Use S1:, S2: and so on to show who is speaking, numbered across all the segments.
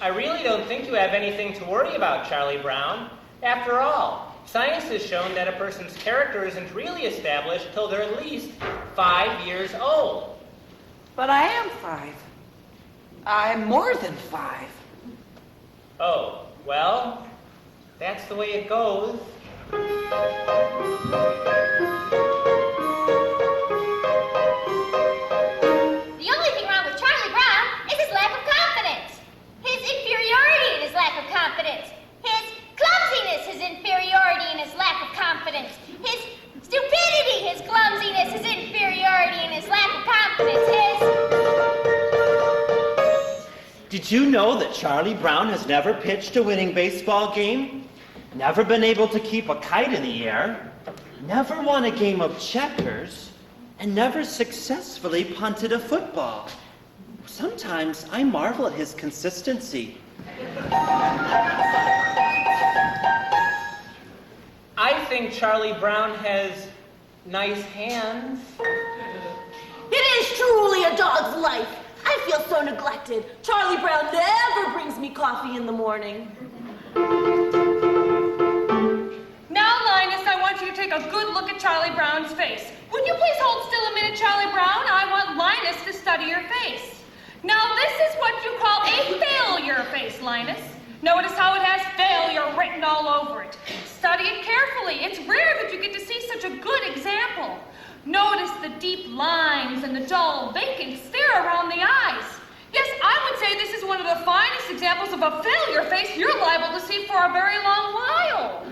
S1: I really don't think you have anything to worry about, Charlie Brown. After all, science has shown that a person's character isn't really established till they're at least 5 years old.
S2: But I am 5. I'm more than 5.
S1: Oh, well, that's the way it goes.
S3: His stupidity, his clumsiness, his inferiority, and his lack of confidence,
S4: Did you know that Charlie Brown has never pitched a winning baseball game? Never been able to keep a kite in the air? Never won a game of checkers? And never successfully punted a football? Sometimes I marvel at his consistency.
S1: I think Charlie Brown has nice hands.
S5: It is truly a dog's life. I feel so neglected. Charlie Brown never brings me coffee in the morning.
S6: Now, Linus, I want you to take a good look at Charlie Brown's face. Would you please hold still a minute, Charlie Brown? I want Linus to study your face. Now, this is what you call a failure face, Linus. Notice how it has failure written all over it. Study it carefully. It's rare that you get to see such a good example. Notice the deep lines and the dull, vacant stare around the eyes. Yes, I would say this is one of the finest examples of a failure face you're liable to see for a very long while.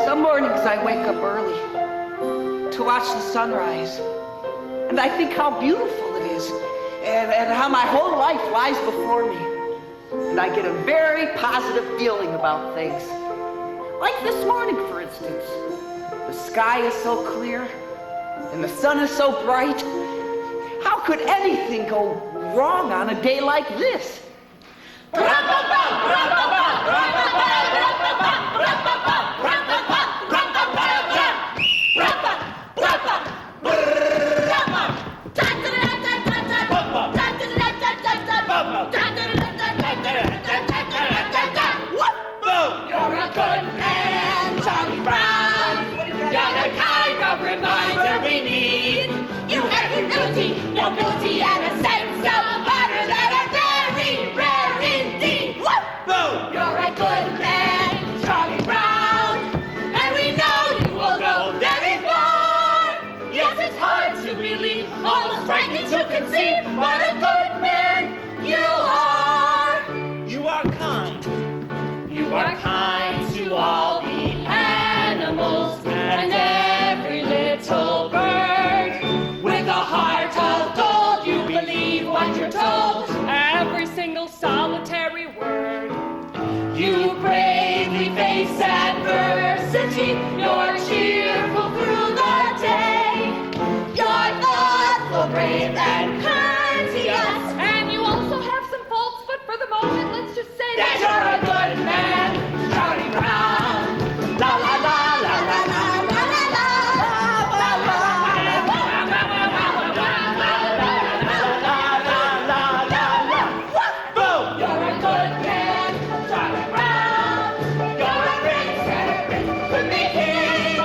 S2: Some mornings I wake up early to watch the sunrise. And I think how beautiful it is, and how my whole life lies before me. And I get a very positive feeling about things. Like this morning, for instance. The sky is so clear, and the sun is so bright. How could anything go wrong on a day like this?
S3: Nobility and a sense of honor that are very rare indeed. Woo! You're a good man, Charlie Brown, and we know you will go very far. Yes, it's hard to believe, almost frightening to conceive, what a good man you are.
S4: You are kind.
S3: You are kind to all the animals and every little bird. With a heart of gold, you believe what you're told.
S6: Every single solitary word.
S3: You bravely face adversity. You're cheerful through the day. You're thoughtful, brave, and courteous.
S6: And you also have some faults, but for the moment, let's just say
S3: That you're a good man, Charlie Brown. La la la la la la la la la. You're a good man, Charlie Brown. You're a prince and a prince could be king.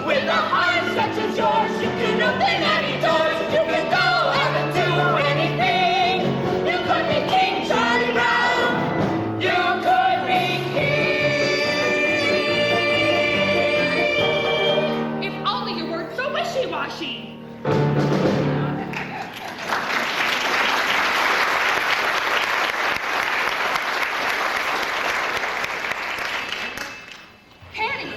S3: With a heart such as yours, you can open any doors. You can go and do anything. You could be King Charlie Brown. You could be king.
S6: if only you weren't so wishy-washy. Patty,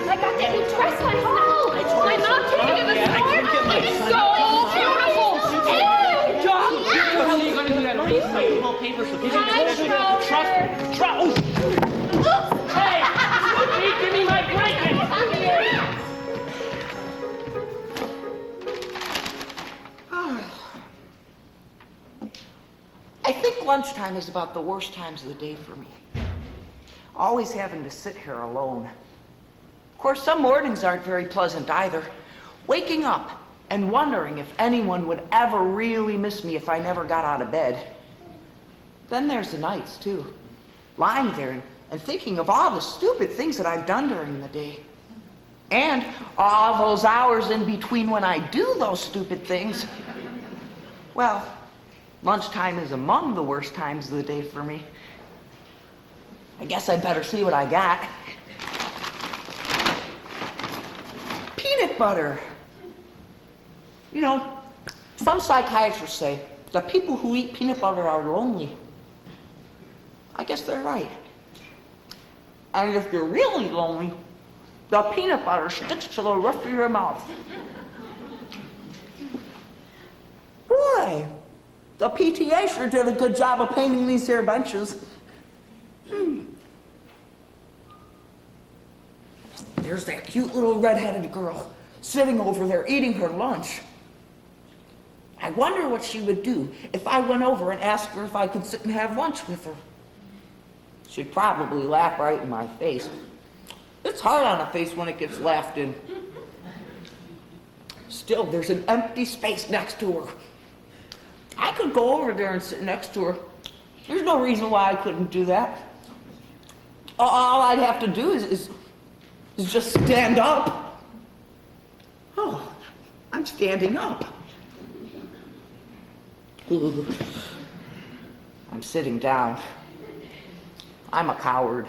S6: I got that new dress last night. My mom took it to the store. It's so beautiful.
S4: John, how are you going to do that? Recyclable paper so people can trust me. Hey, give me my blanket.
S2: I think lunchtime is about the worst times of the day for me. Always having to sit here alone. Of course, some mornings aren't very pleasant either. Waking up and wondering if anyone would ever really miss me if I never got out of bed. Then there's the nights, too. Lying there and thinking of all the stupid things that I've done during the day. And all those hours in between when I do those stupid things. Well, lunchtime is among the worst times of the day for me. I guess I'd better see what I got. Peanut butter. You know, some psychiatrists say that people who eat peanut butter are lonely. I guess they're right. And if you're really lonely, the peanut butter sticks to the roof of your mouth. Boy, the PTA sure did a good job of painting these here benches. There's that cute little red-headed girl sitting over there eating her lunch. I wonder what she would do if I went over and asked her if I could sit and have lunch with her. She'd probably laugh right in my face. It's hard on a face when it gets laughed in. Still, there's an empty space next to her. I could go over there and sit next to her. There's no reason why I couldn't do that. All I'd have to do is just stand up. Oh, I'm standing up. I'm sitting down. I'm a coward.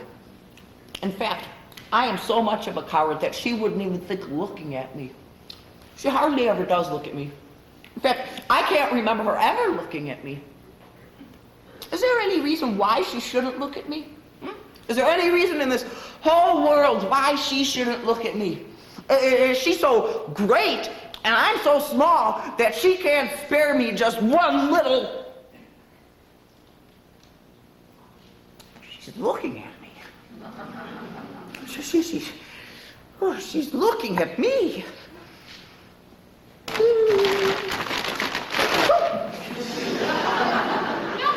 S2: In fact, I am so much of a coward that she wouldn't even think of looking at me. She hardly ever does look at me. In fact, I can't remember her ever looking at me. Is there any reason why she shouldn't look at me? Is there any reason in this whole world why she shouldn't look at me? Is she so great and I'm so small that she can't spare me just one little... She's looking at me. She's looking at me.
S6: No,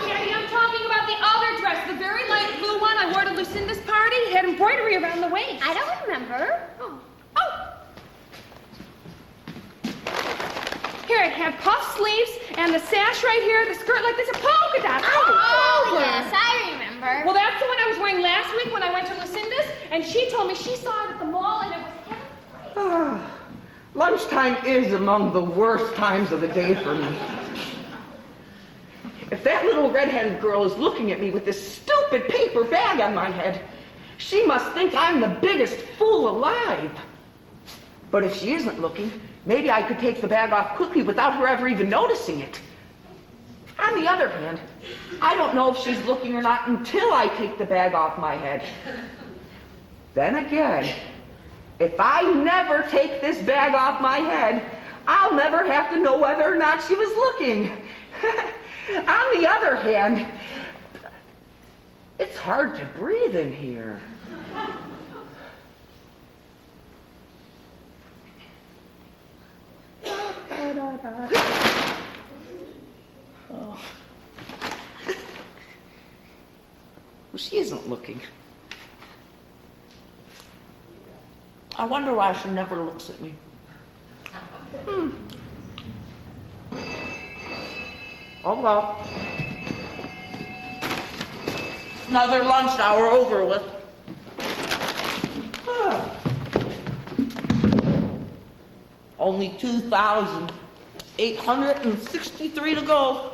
S6: Patty, I'm talking about the other dress, the very light blue one I wore to Lucinda's party. It had embroidery around the waist.
S3: I don't remember.
S6: Oh. Here, it had puff sleeves and the sash right here, the skirt like this, a polka dot.
S3: Oh, yes, I remember.
S6: Well, that's the one I was wearing last week when I went to Lucinda's, and she told me she saw it at the mall and it was
S2: Lunchtime is among the worst times of the day for me. If that little red-headed girl is looking at me with this stupid paper bag on my head, she must think I'm the biggest fool alive. But if she isn't looking, maybe I could take the bag off quickly without her ever even noticing it. On the other hand, I don't know if she's looking or not until I take the bag off my head. Then again, if I never take this bag off my head, I'll never have to know whether or not she was looking. On the other hand, it's hard to breathe in here. Oh. Well, she isn't looking. I wonder why she never looks at me. Oh well. Another lunch hour over with. Only 2,863 to go.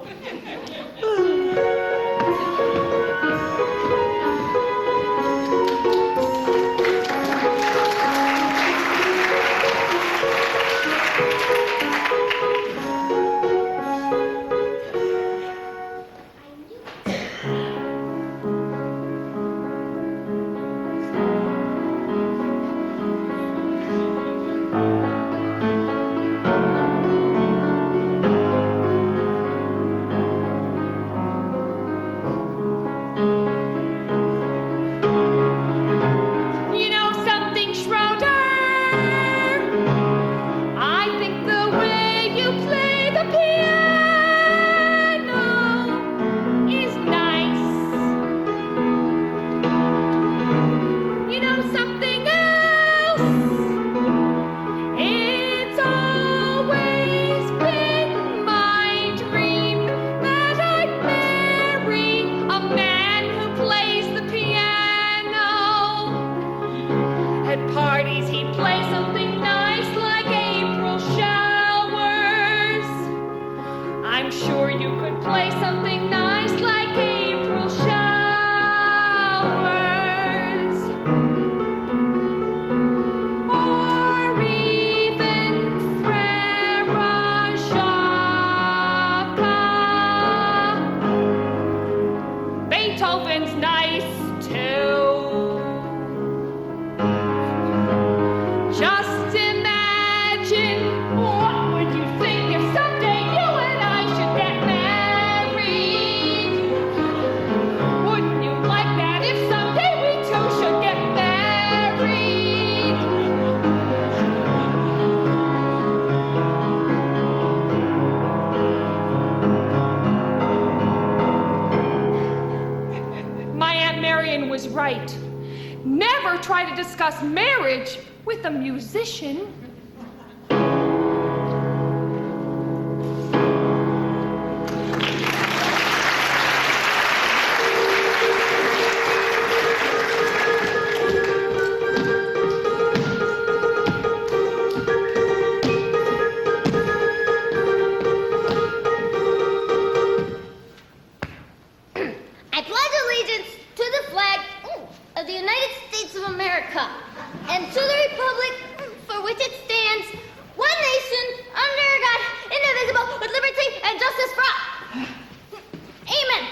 S6: great. Never try to discuss marriage with a musician.
S3: I pledge allegiance to the flag of the United States of America and to the republic for which it stands, one nation, under God, indivisible, with liberty and justice for all. Amen.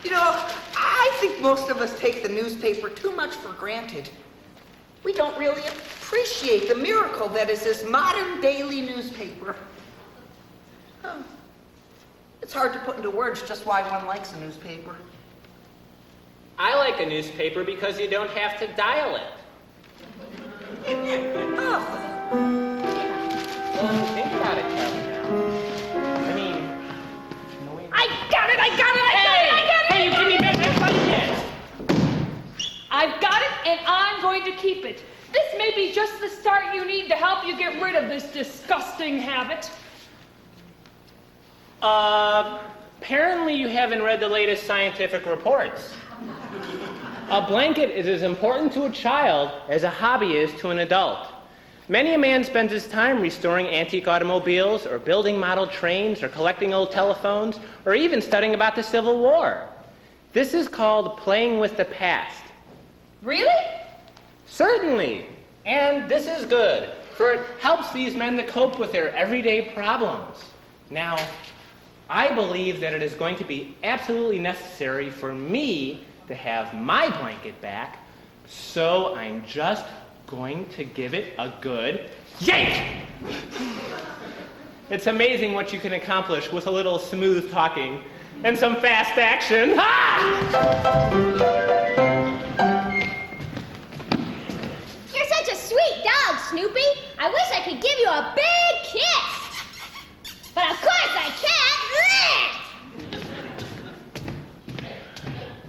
S2: You know, I think most of us take the newspaper too much for granted. We don't really appreciate the miracle that is this modern daily newspaper. Huh. It's hard to put into words just why one likes a newspaper.
S1: I like a newspaper because you don't have to dial it.
S2: Oh,
S1: Well, think about it, Charlie Brown. I mean,
S6: I got it!
S1: Hey, you give me back that budget!
S6: I've got it, and I'm going to keep it. This may be just the start you need to help you get rid of this disgusting habit.
S1: Apparently you haven't read the latest scientific reports. A blanket is as important to a child as a hobby is to an adult. Many a man spends his time restoring antique automobiles, or building model trains, or collecting old telephones, or even studying about the Civil War. This is called playing with the past.
S6: Really?
S1: Certainly. And this is good, for it helps these men to cope with their everyday problems. Now, I believe that it is going to be absolutely necessary for me to have my blanket back, so I'm just going to give it a good yank! It's amazing what you can accomplish with a little smooth talking and some fast action. Ha!
S3: You're such a sweet dog, Snoopy. I wish I could give you a big kiss. But of course I can't.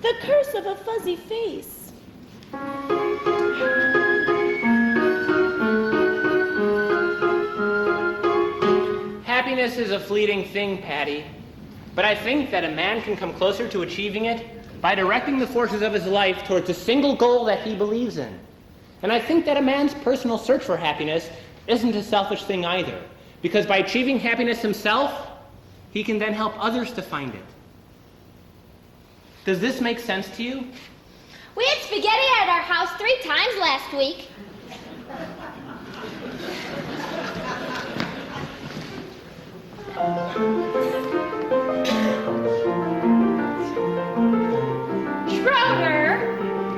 S5: The curse of a fuzzy face.
S1: Happiness is a fleeting thing, Patty. But I think that a man can come closer to achieving it by directing the forces of his life towards a single goal that he believes in. And I think that a man's personal search for happiness isn't a selfish thing either, because by achieving happiness himself, he can then help others to find it. Does this make sense to you?
S3: We had spaghetti at our house 3 times last week.
S6: Schroeder,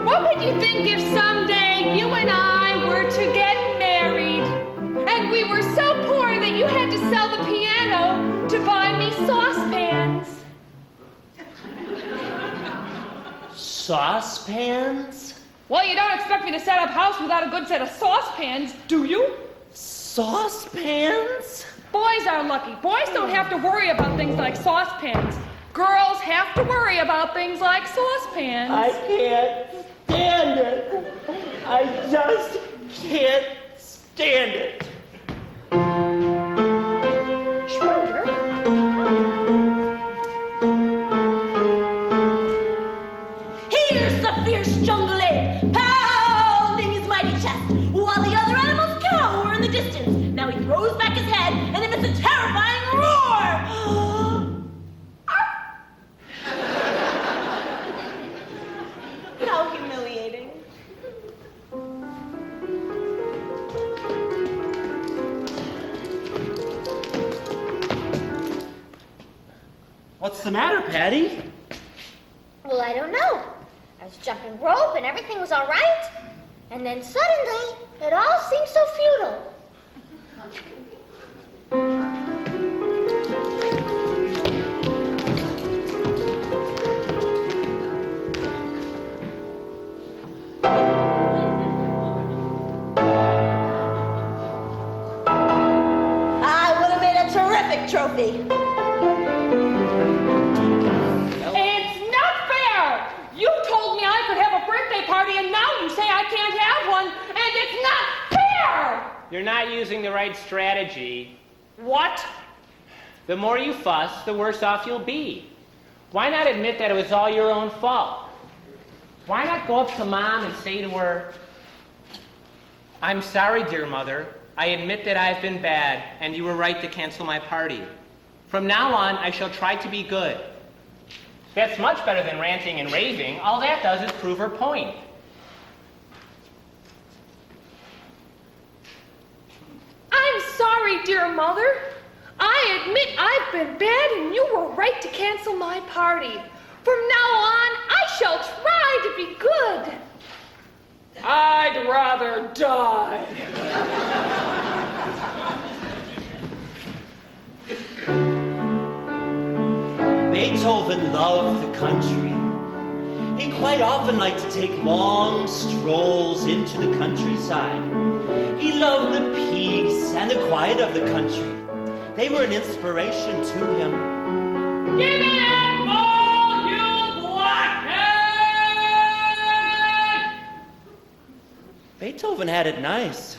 S6: what would you think if someday you and I were to get married, and we were so poor that you had to sell the piano to buy me saucepans?
S4: Saucepans?
S6: Well, you don't expect me to set up house without a good set of saucepans, do you?
S4: Saucepans?
S6: Boys are lucky. Boys don't have to worry about things like saucepans. Girls have to worry about things like saucepans.
S4: I can't stand it. I just can't stand it.
S6: Schroeder?
S5: Here's the fierce jungle ape, pounding his mighty chest, while the other animals cower in the distance. Now he throws back his head and emits a terrifying roar. How humiliating.
S4: What's the matter, Patty?
S3: Well, I don't know. I was jumping rope and everything was all right. And then suddenly, it all seemed so futile.
S5: I would have made a terrific trophy.
S6: It's not fair! You told me I could have a birthday party, and now you say I can't have one, and it's not fair!
S1: You're not using the right strategy.
S6: What?
S1: The more you fuss, the worse off you'll be. Why not admit that it was all your own fault? Why not go up to Mom and say to her, "I'm sorry, dear mother. I admit that I've been bad, and you were right to cancel my party. From now on, I shall try to be good." That's much better than ranting and raving. All that does is prove her point.
S6: I'm sorry, dear mother. I admit I've been bad and you were right to cancel my party. From now on, I shall try to be good. I'd rather die.
S4: Beethoven loved the country. He quite often liked to take long strolls into the countryside. He loved the peace and the quiet of the country. They were an inspiration to him.
S6: Give me that ball, you blockhead!
S4: Beethoven had it nice.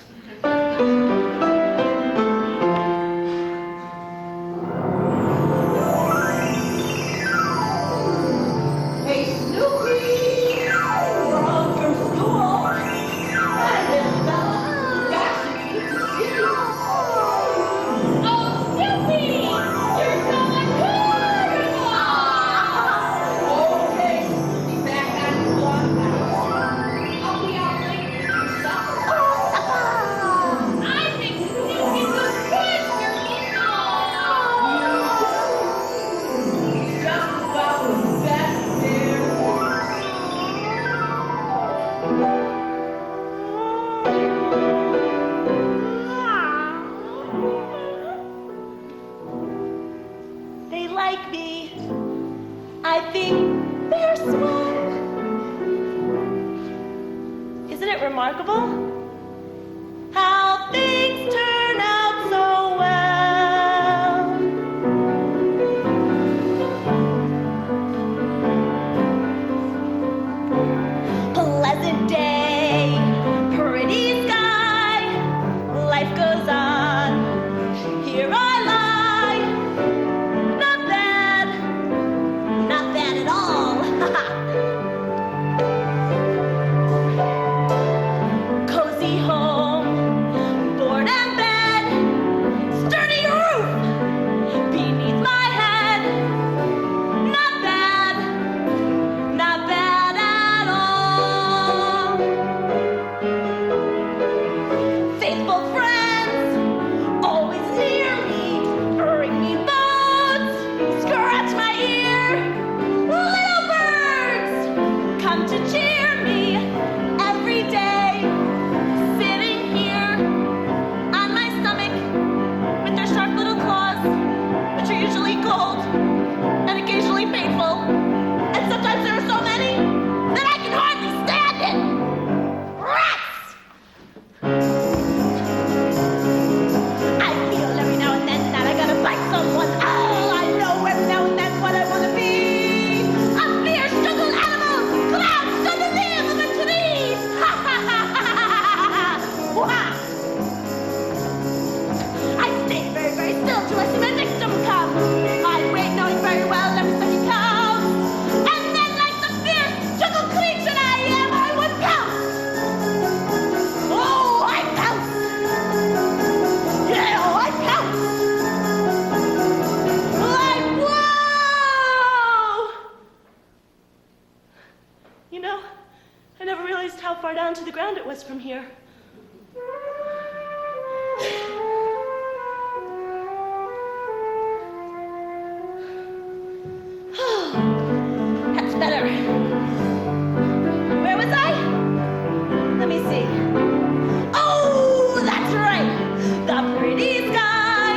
S5: Hey, Snoopy! We're home from school. Hi, little fella. Gosh, it's good to see you.
S6: Oh, Snoopy! You're so adorable!
S5: Okay, Snoopy, back on the block now. I'll be out later for supper.
S6: I think Snoopy's a good
S5: He's just about the best there. They like me. I think they're smart. Isn't it remarkable how things turn out so well? Pleasant day, pretty sky, life goes on. Here I lie, not bad at all. Cozy home, board and bed, sturdy roof beneath my head. Not bad at all. Faithful friends, always near me, bring me bones, scratch my ear. Little birds come to cheer me every day. Sitting here on my stomach with their sharp little claws, which are usually gold and occasionally painful. And sometimes there are so many that I can hardly stand it. Rats! I feel every now and then that I gotta bite someone. Oh, I know every now and then what I wanna be. A fierce jungle animal, crouched on the limb of a tree. Ha ha ha ha ha ha ha. I stay very, very still till I see my victim come. I wait knowing very well every second counts. And then like the fierce jungle creature I am, I would pounce. Oh, I pounce. Yeah, oh, I pounce. Like, whoa! You know, I never realized how far down to the ground it was from here. That's better. Where was I? Let me see. Oh, that's right. The pretty sky.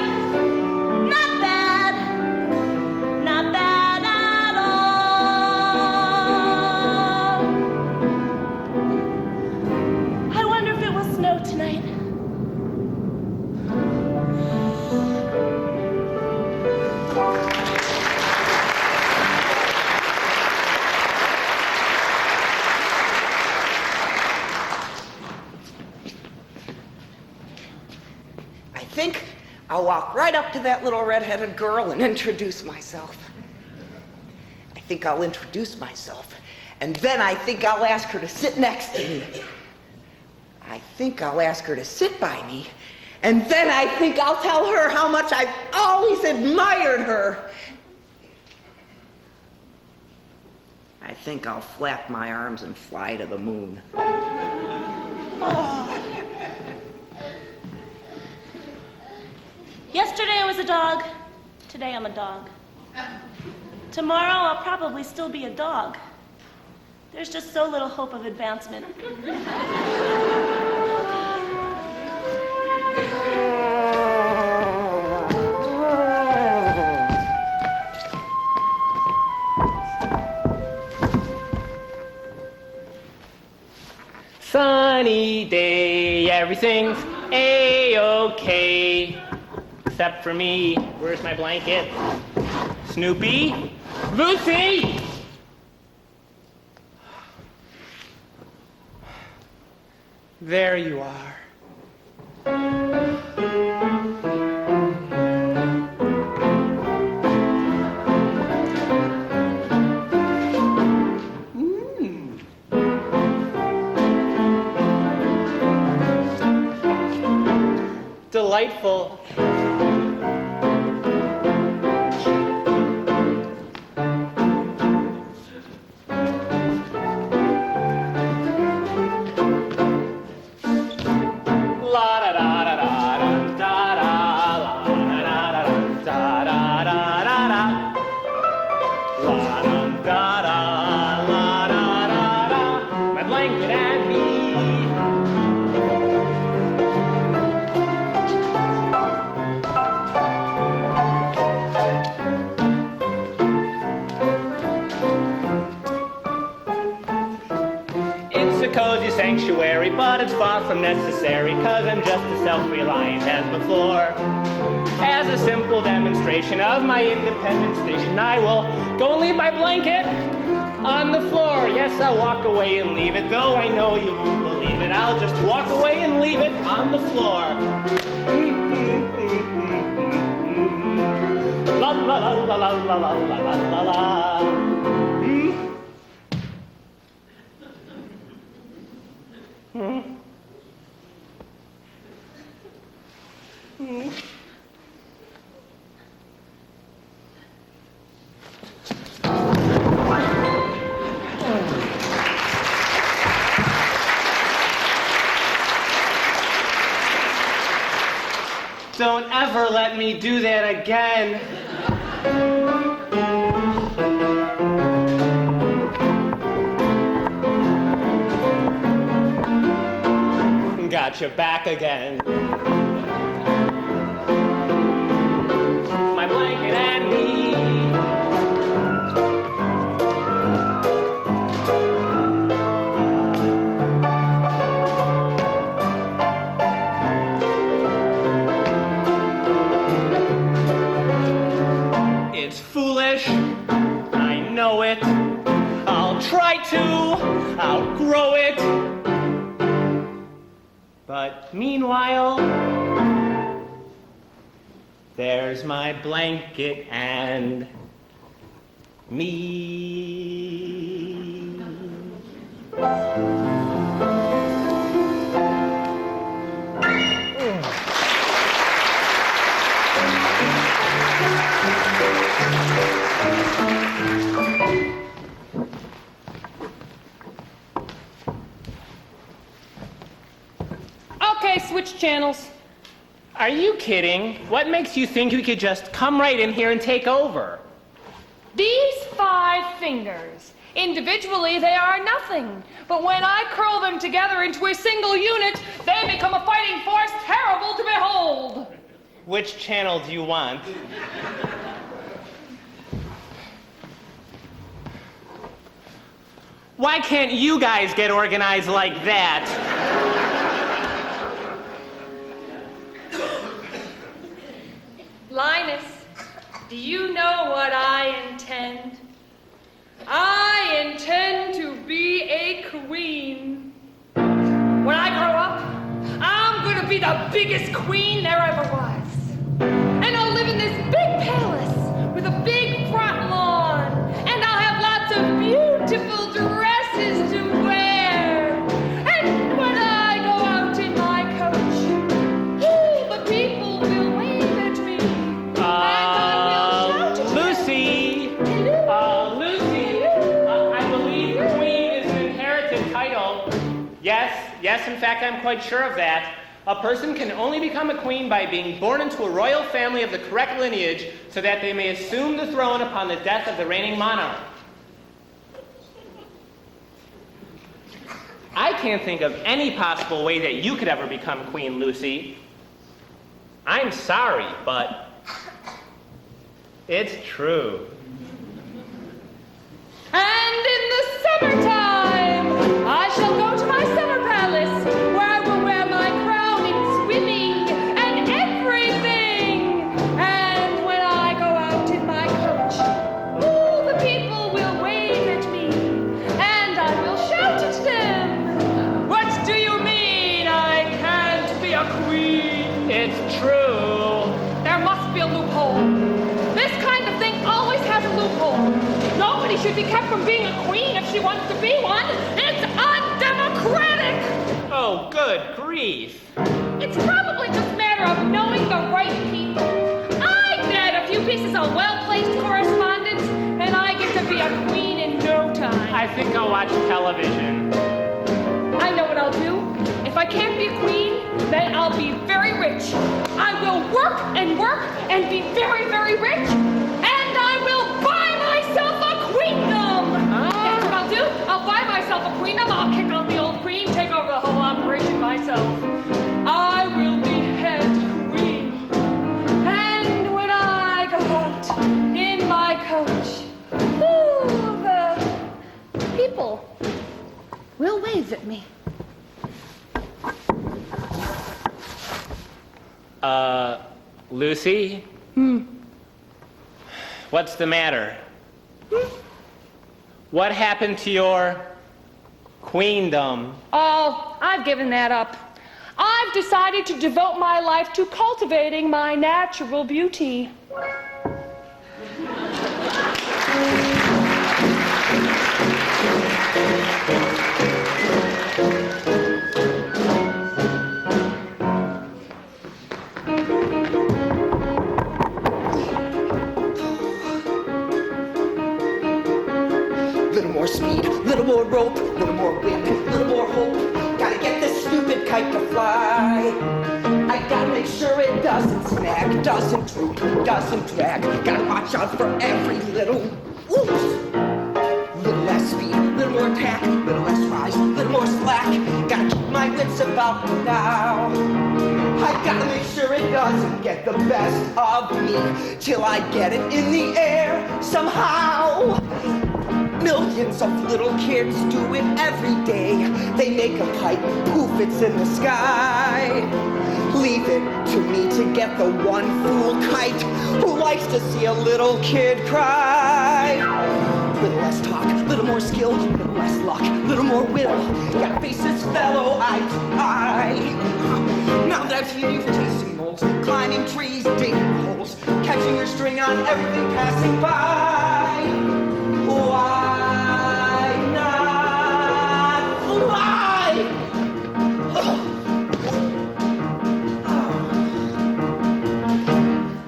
S5: Not bad at all. I wonder if it
S2: I'll walk right up to that little red-headed girl and introduce myself. I think I'll introduce myself, and then I think I'll ask her to sit next to me. I think I'll ask her to sit by me, and then I think I'll tell her how much I've always admired her. I think I'll flap my arms and fly to the moon.
S5: Yesterday I was a dog. Today I'm a dog. Tomorrow I'll probably still be a dog. There's just so little hope of advancement.
S1: Sunny day, everything's A-okay. Except for me. Where's my blanket? Snoopy? Lucy! There you are. Delightful. My blanket and me. It's a cozy sanctuary, but it's far from necessary, 'cause I'm just as self-reliant as before. As a simple demonstration of my independent station, I will go and leave my blanket on the floor. Yes, I'll walk away and leave it, though I know you won't believe it. I'll just walk away and leave it on the floor. La la la la la la la la la la. Don't ever let me do that again. Got your back again. My blanket and me. It's foolish, I know it. I'll try to outgrow it. But meanwhile, there's my blanket and me.
S6: Okay, switch channels.
S1: Are you kidding? What makes you think you could just come right in here and take over?
S6: These 5 fingers, individually they are nothing. But when I curl them together into a single unit, they become a fighting force terrible to behold.
S1: Which channel do you want? Why can't you guys get organized like that?
S6: Linus, do you know what I intend? I intend to be a queen. When I grow up, I'm gonna be the biggest queen there ever was.
S1: Yes, in fact, I'm quite sure of that. A person can only become a queen by being born into a royal family of the correct lineage so that they may assume the throne upon the death of the reigning monarch. I can't think of any possible way that you could ever become Queen, Lucy. I'm sorry, but it's true.
S6: And in the summertime, I shall go to my summer palace, where I will wear my crown in swimming and everything. And when I go out in my coach, all the people will wave at me, and I will shout at them. What do you mean I can't be a queen?
S1: It's true.
S6: There must be a loophole. This kind of thing always has a loophole. Nobody should be kept from being a queen if she wants to be one. It's undemocratic.
S1: Oh, good grief.
S6: It's probably just a matter of knowing the right people. I get a few pieces of well-placed correspondence, and I get to be a queen in no time.
S1: I think I'll watch television.
S6: I know what I'll do. If I can't be a queen, then I'll be very rich. I will work and be very, very rich, and I will buy myself a queendom. That's what I'll do. I'll buy myself a queendom. I'll kick out the old queen, take over the whole operation myself. I will be head queen. And when I go out in my coach, the people will wave at me.
S1: Lucy? What's the matter? What happened to your queendom?
S6: Oh, I've given that up. I've decided to devote my life to cultivating my natural beauty.
S2: Little more speed, little more rope, little more wind, little more hope. Gotta get this stupid kite to fly. I gotta make sure it doesn't snag, doesn't droop, doesn't drag. Gotta watch out for every little oops. Little less speed, little more tack, little less rise, little more slack. Gotta keep my wits about me now. I gotta make sure it doesn't get the best of me till I get it in the air somehow. Millions of little kids do it every day. They make a kite, poof, it's in the sky. Leave it to me to get the one fool kite who likes to see a little kid cry. Little less talk, little more skill, little less luck, little more will. Gotta face this fellow eye to eye. Now that I've seen you tasting moles, climbing trees, digging holes, catching your string on everything passing by. Why not fly?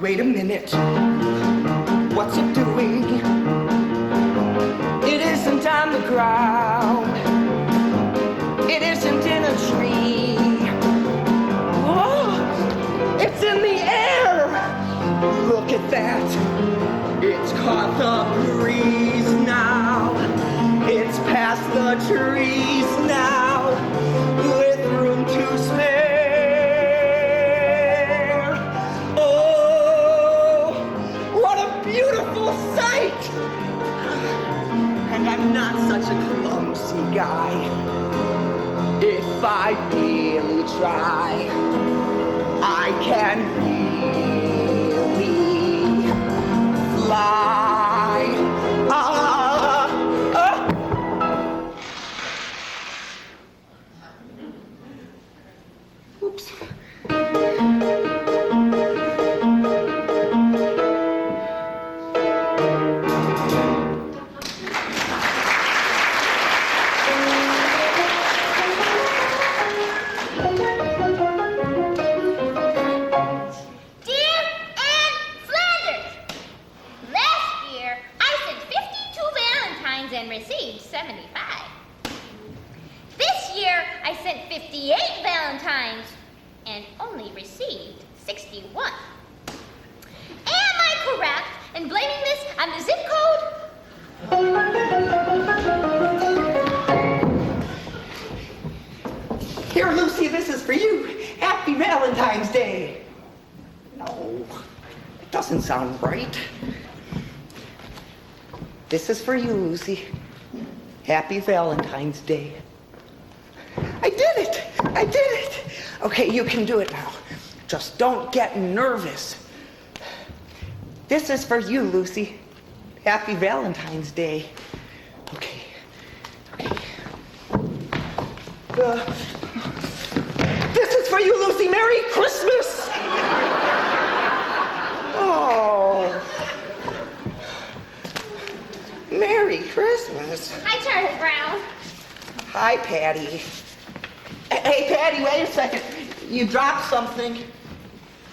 S2: Wait a minute. What's it doing? It isn't on the ground. It isn't in a tree. Oh, it's in the air. Look at that. It's caught the breeze now. It's past the trees now, with room to spare. Oh, what a beautiful sight! And I'm not such a clumsy guy. If I really try, I can really fly. Oops.
S3: Dear Anne Flanders, last 58 Valentines and only received 61. Am I correct in blaming this on the zip code?
S2: Here, Lucy, this is for you. Happy Valentine's Day. No, it doesn't sound right. This is for you, Lucy. Happy Valentine's Day. I did it. I did it. Okay, you can do it now. Just don't get nervous. This is for you, Lucy. Happy Valentine's Day. Okay. Okay. This is for you, Lucy. Merry Christmas. Oh. Merry Christmas.
S3: Hi, Charlie Brown.
S2: Hi, Patty. Hey, Patty, wait a second. You dropped something.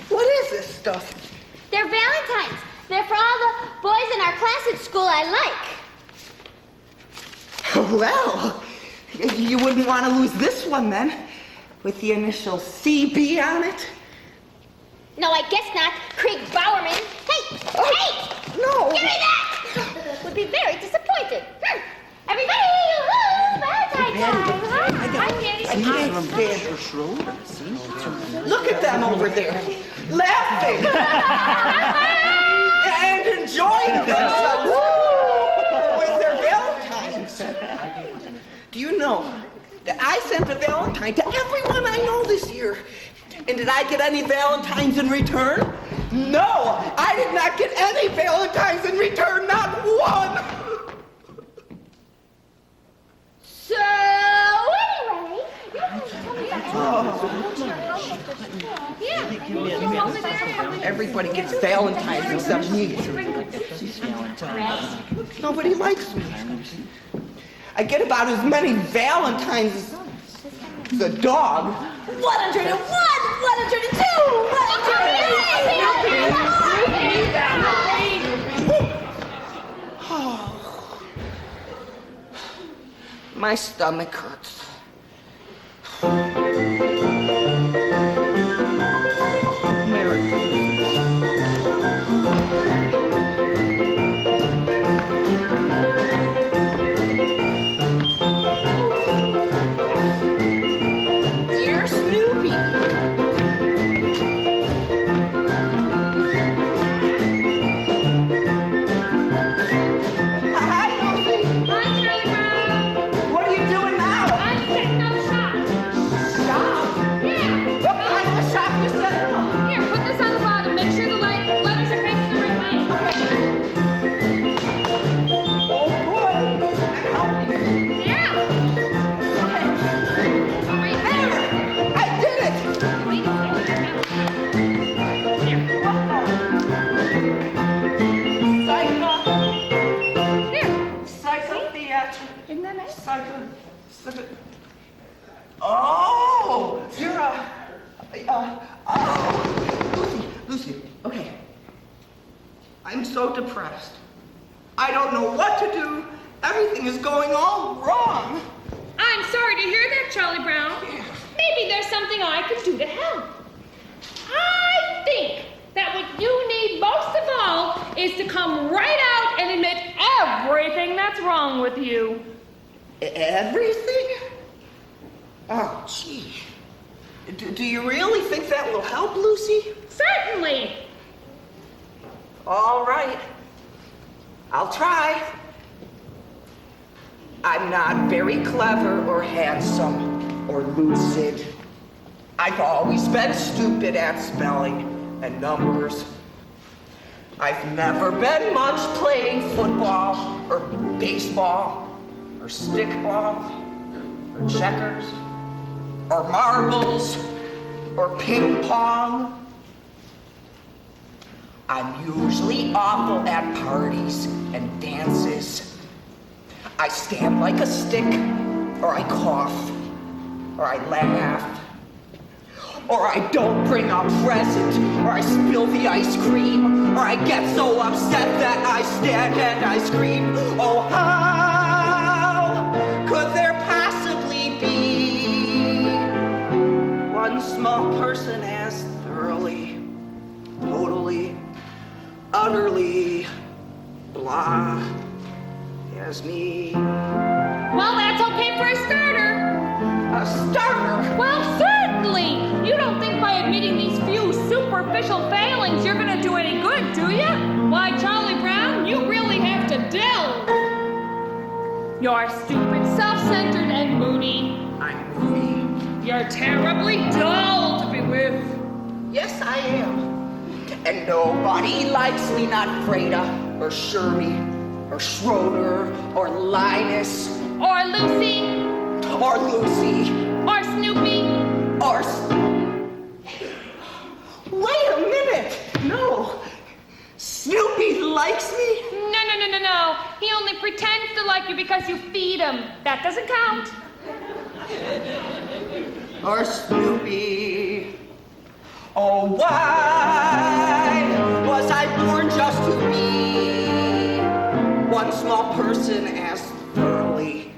S2: What is this stuff?
S3: They're Valentines. They're for all the boys in our class at school I like.
S2: Well, you wouldn't want to lose this one then, with the initial CB on it.
S3: No, I guess not. Craig Bowerman. Hey! Hey!
S2: No.
S3: Give me that! Would be very disappointed. Everybody, woo! Valentine's time, huh? Hi, Patty.
S2: I can't stand. Look at them over there, laughing and enjoying themselves with their Valentines. Do you know that I sent a Valentine to everyone I know this year? And did I get any Valentines in return? No, I did not get any Valentines in return, not one.
S3: So, anyway, you can tell me about
S2: Everybody gets Valentines except me. Nobody likes me. I get about as many Valentines as a dog.
S5: 101, 102, 103.
S2: My stomach hurts. Dear Snoopy. Hi, Lucy.
S6: Hi, Charlie Brown.
S2: What are you doing now?
S6: I'm setting up shop.
S2: Shop?
S6: Yeah.
S2: What kind of a shop you setting up?
S6: Here, put this on the bottom. Make sure the letters are facing the right way.
S2: Oh, boy. I'm helping.
S6: Yeah. All right,
S2: There! I did it!
S6: wait a second. Here.
S2: Psychotheater. Isn't that nice? Oh, you're Lucy, okay. I'm so depressed. I don't know what to do. Everything is going all wrong.
S6: I'm sorry to hear that, Charlie Brown. Maybe there's something I can do to help. I think that what you need most of all is to come right out and admit everything that's wrong with you.
S2: Everything? Oh, gee. Do you really think that will help, Lucy?
S6: Certainly.
S2: All right. I'll try. I'm not very clever or handsome or lucid. I've always been stupid at spelling and numbers. I've never been much playing football or baseball or stickball or checkers or marbles or ping pong. I'm usually awful at parties and dances. I stand like a stick, or I cough, or I laugh, or I don't bring a present, or I spill the ice cream, or I get so upset that I stand and I scream. Oh, how could there possibly be was me.
S6: Well, that's okay for a starter.
S2: A starter?
S6: Well, certainly. You don't think by admitting these few superficial failings you're gonna do any good, do you? Why, Charlie Brown, you really have to delve. You're stupid, self-centered, and moody.
S2: I'm moody.
S6: You're terribly dull to be with.
S2: Yes, I am. And nobody likes me, not Freda, or Shirley, or Schroeder, or Linus,
S6: Or Lucy.
S2: or Lucy,
S6: Or Snoopy.
S2: or... Wait a minute! No! Snoopy likes me?
S6: No. He only pretends to like you because you feed him. That doesn't count.
S2: Or Snoopy? Oh, why was I born just to be one small person as thoroughly,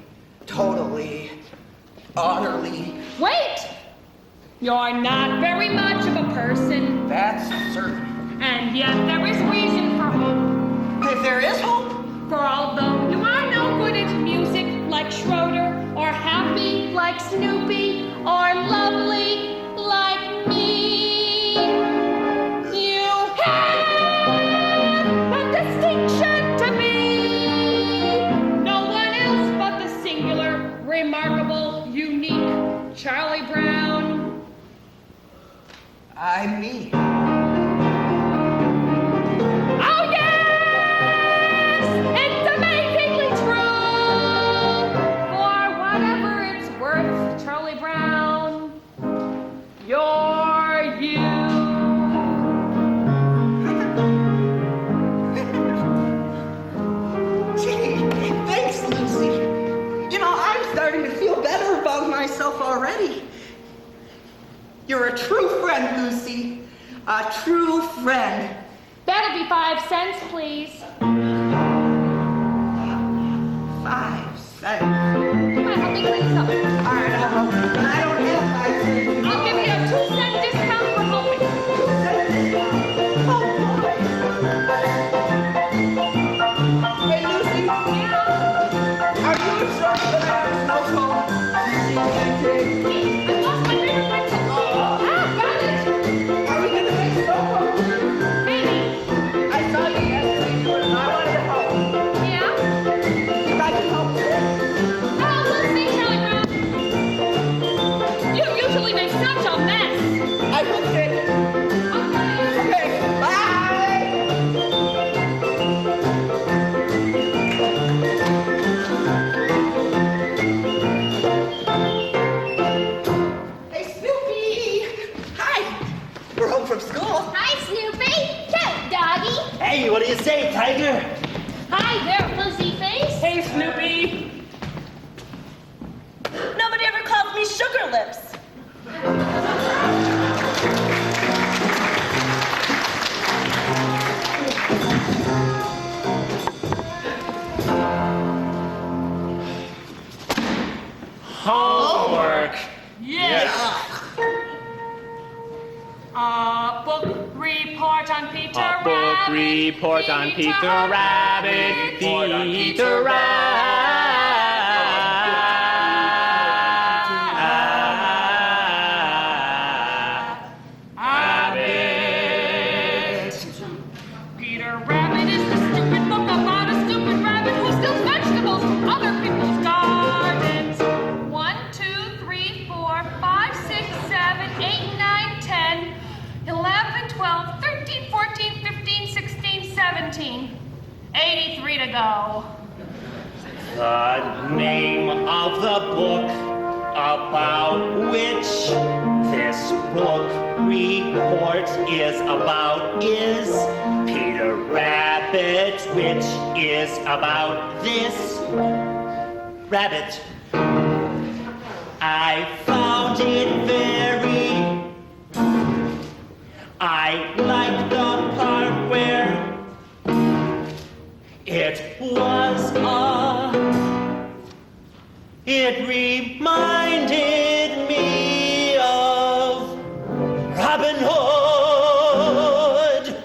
S2: totally, utterly?
S6: Wait! You're not very much of a person.
S2: That's certain.
S6: And yet there is reason for hope.
S2: If there is hope,
S6: For although you are no good at music like Schroeder, or happy like Snoopy, or lovely like me, you have a distinction to be. No one else but the singular, remarkable, unique Charlie Brown.
S2: I'm me.
S6: Oh yes! It's amazingly true! For whatever it's worth, Charlie Brown, you're you.
S2: Gee, thanks, Lucy. You know, I'm starting to feel better about myself already. You're a true friend, Lucy. A true friend.
S6: That'll be 5 cents, please.
S2: 5 cents.
S6: Come on, help me clean this up.
S2: All right, I'll help you. But I don't have 5 cents.
S6: I'll give you a 2-cent discount for helping.
S2: Hey, Lucy,
S6: Yeah.
S2: are you sure that I have no phone?
S6: I lost my favorite pencil. Ah, got it.
S2: Are we gonna make snow cones?
S6: Maybe.
S2: I saw you yesterday doing it, and I wanted to help.
S6: Yeah?
S2: If I can help you.
S6: Oh, we'll see, Charlie Brown. You usually make such a mess.
S2: I will take it.
S6: Okay.
S2: Okay, bye. Hey, Snoopy. Hi. We're home from school.
S3: Hi, Snoopy. Ciao, doggy.
S4: Hey, what do you say, Tiger?
S3: Hi there, fuzzy face.
S6: Hey, Snoopy.
S5: Nobody ever calls me Sugar Lips.
S1: Homework.
S6: Yes. Book report on Peter
S1: A book
S6: Rabbit.
S1: report on Peter Rabbit. Peter Rabbit.
S6: Peter Rabbit is the stupid book about a stupid rabbit who steals vegetables from other people's gardens. 1, 2, 3, 4, 5, 6, 7, 8, 9, 10, 11, 12, 13, 14, 15, 16, 17. 83 to go.
S4: The name of the book about which this book report is about is Peter Rabbit, which is about this rabbit. I found it very. I like the part where it was it reminded me of Robin Hood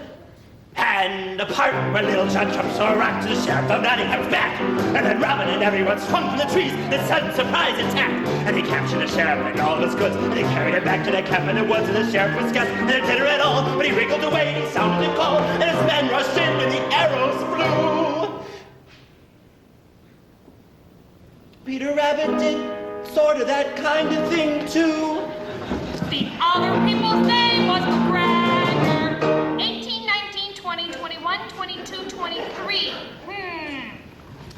S4: and the heart when Little John jumps so rock to the sheriff of Nottingham's back. And then Robin and everyone swung from the trees in sudden surprise attack. And he captured the sheriff and all his goods, and he carried him back to the camp in the woods, and the sheriff was scarce and didn't dinner at all. But he wriggled away and he sounded a call, and his men rushed in and the arrows flew. Peter Rabbit did sort of that kind of thing too.
S6: The other people's name was McGregor. 18, 19, 20, 21, 22, 23.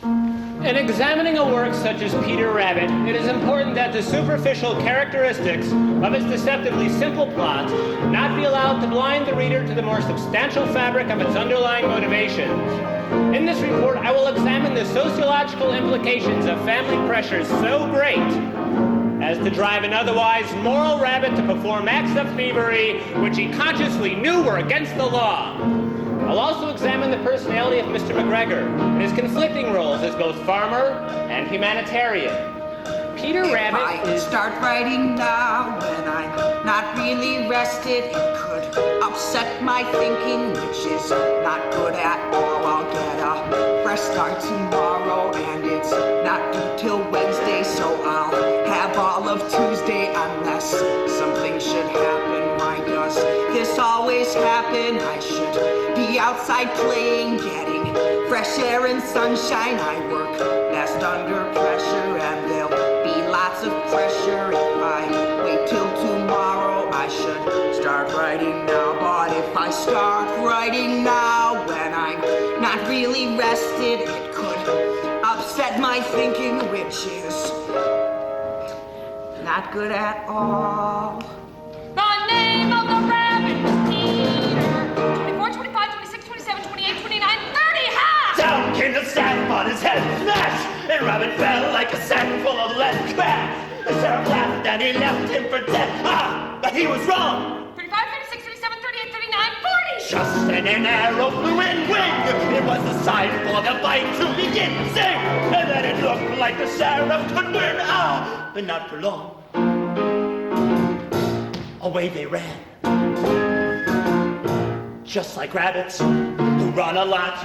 S1: In examining a work such as Peter Rabbit, it is important that the superficial characteristics of its deceptively simple plot not be allowed to blind the reader to the more substantial fabric of its underlying motivations. In this report, I will examine the sociological implications of family pressures so great as to drive an otherwise moral rabbit to perform acts of thievery which he consciously knew were against the law. I'll also examine the personality of Mr. McGregor and his conflicting roles as both farmer and humanitarian. Peter Rabbit
S2: If I start writing now when I'm not really rested, it could upset my thinking, which is not good at all. I'll get a fresh start tomorrow, and it's not due till Wednesday, so I'll have all of Tuesday unless something should happen. Why does this always happen? I should be outside playing, getting fresh air and sunshine. I work best under pressure, and there'll be lots of pressure if I wait till tomorrow. I should start writing now, but if I start writing now when I'm not really rested, it could upset my thinking, which is not good at all.
S6: The name of the rabbit was Peter. 24, 25, 26, 27, 28, 29, 30. Ha!
S4: Down came the staff on his head, smash! And Robin fell like a sack full of lead, crash! The sheriff laughed and he left him for dead. Ah, but he was wrong.
S6: 35, 36, 37, 38, 39, 40.
S4: Just then an arrow flew in wing. It was the sign for the fight to begin. Sing! And then it looked like the sheriff could win. Ah, but not for long. Away they ran. Just like rabbits who run a lot,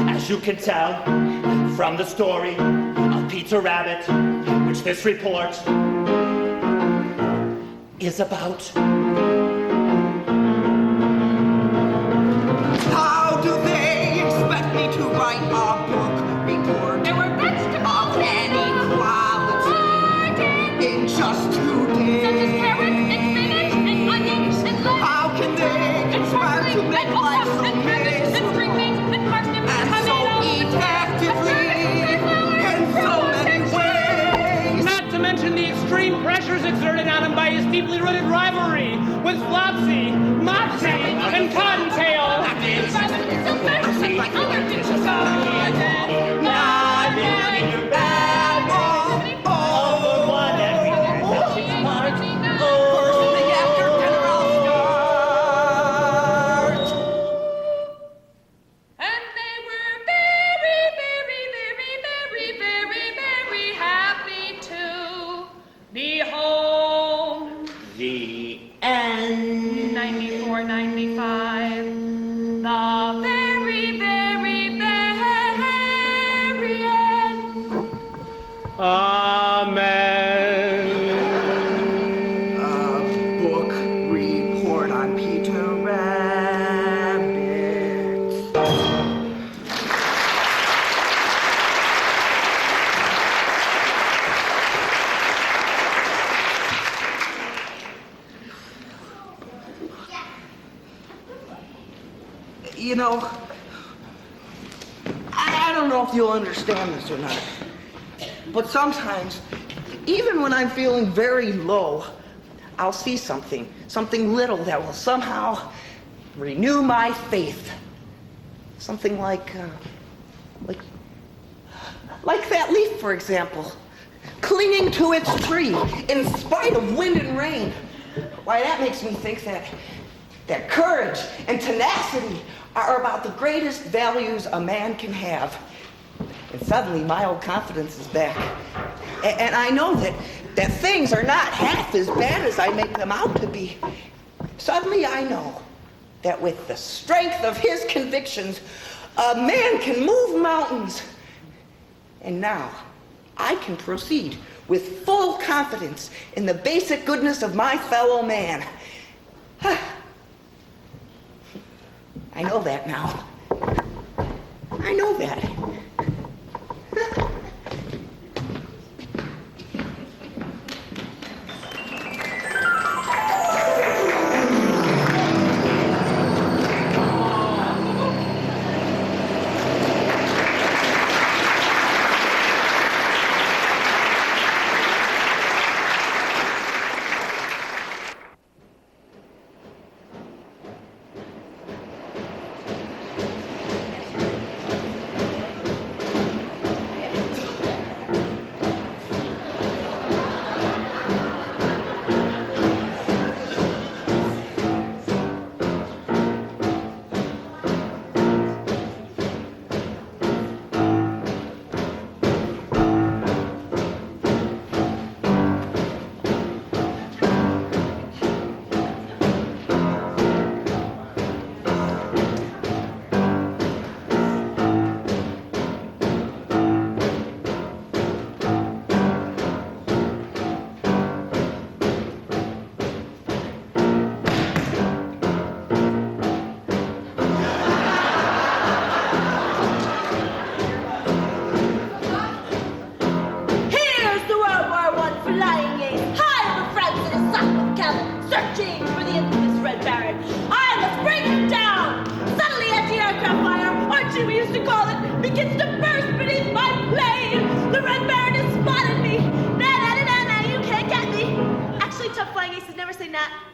S4: as you can tell from the story of Peter Rabbit, which this report is about.
S2: How do they expect me to write a book report
S6: There were vegetables
S2: of any quality in just 2
S6: such as
S2: days?
S6: carrots and spinach and onions and lettuce
S2: How can they
S6: and
S2: expect to
S6: parsley
S2: make
S6: and
S2: life
S6: okra
S2: so
S6: and cabbage
S2: big,
S6: and string beans and parsnips and
S2: and so
S6: tomatoes
S2: effectively in so many ways?
S1: Not to mention the extreme pressures exerted on him by his deeply rooted rivalry with Flopsy, Mopsy, and Cottontail.
S6: And they were very, very, very, very, very, very happy to be home.
S4: The end.
S6: 94, 95. The very, very, very end.
S1: Amen.
S2: A book report on Peter Rabbit. You know, I don't know if you'll understand this or not, but sometimes, even when I'm feeling very low, I'll see something little that will somehow renew my faith. Something like that leaf, for example, clinging to its tree in spite of wind and rain. Why, that makes me think that courage and tenacity are about the greatest values a man can have. And suddenly my old confidence is back. And I know that things are not half as bad as I make them out to be. Suddenly I know that with the strength of his convictions, A man can move mountains. And now, I can proceed with full confidence in the basic goodness of my fellow man. I know that now. I know that.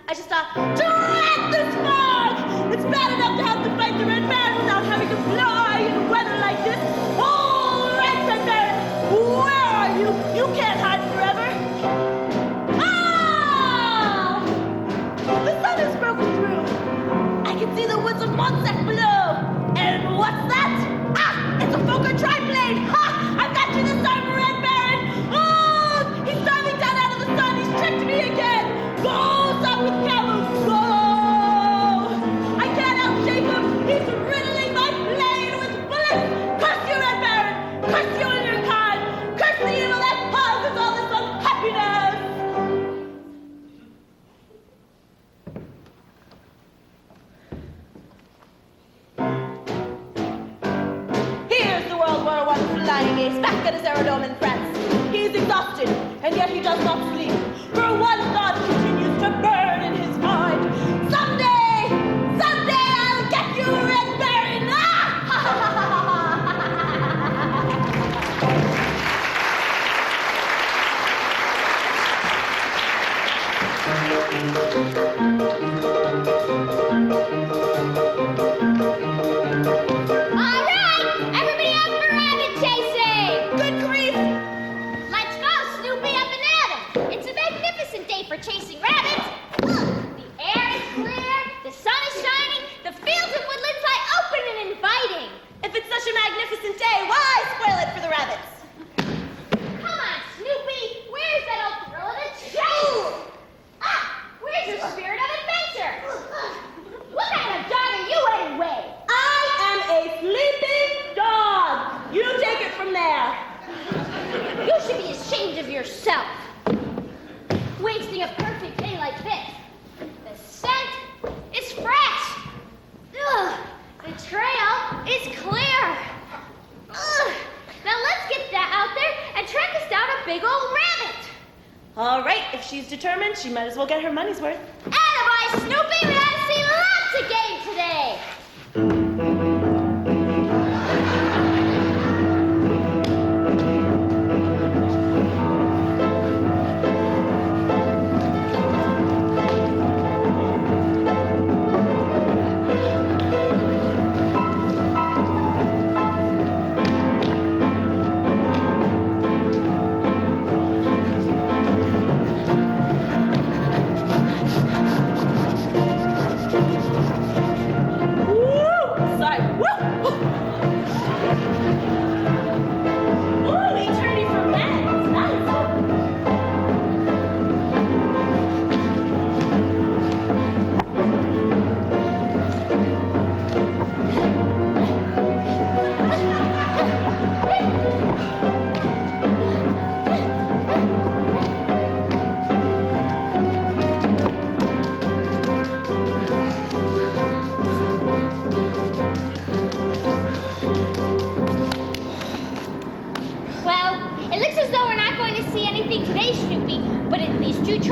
S5: I just thought, drat this fog! It's bad enough to have to fight the Red Baron without having to fly in weather like this. All right, Red Baron, where are you? You can't hide forever. Ah! The sun has broken through. I can see the woods of Montsec below. And what's that? Ah, it's a Fokker triplane. Ha! I've got you this time, Red Baron. Oh, he's diving down out of the sun. He's tricked me again. Goes up with Callum. Go! I can't outshape him. He's riddling my plane with bullets. Curse you, Red Baron. Curse you and your kind. Curse the evil that causes all this unhappiness. Here's the World War I flying ace back at his aerodrome in France. He's exhausted, and yet he does not sleep. For one thought continues to burn in his mind. Someday I'll get you, Red Baron!
S3: All right, everybody out for rabbit chasing!
S5: Good grief!
S3: Let's go, Snoopy up and Adam. It's a magnificent day for chasing rabbits. Look, the air is clear, the sun is shining, the fields and woodlands lie open and inviting.
S5: If it's such a magnificent day, why spoil it for the rabbits?
S3: Come on, Snoopy, where's that old thrill of the chase? Ah, where's your spirit of adventure? What kind of dog are you anyway?
S5: I am a sleeping dog. You take it from there.
S3: You should be ashamed of yourself. Wasting a perfect day like this. The scent is fresh. Ugh, the trail is clear. Ugh, now let's get that out there and track us down a big old rabbit.
S5: All right, if she's determined, she might as well get her money's worth.
S3: Attaboy, Snoopy, we ought to see lots of game today.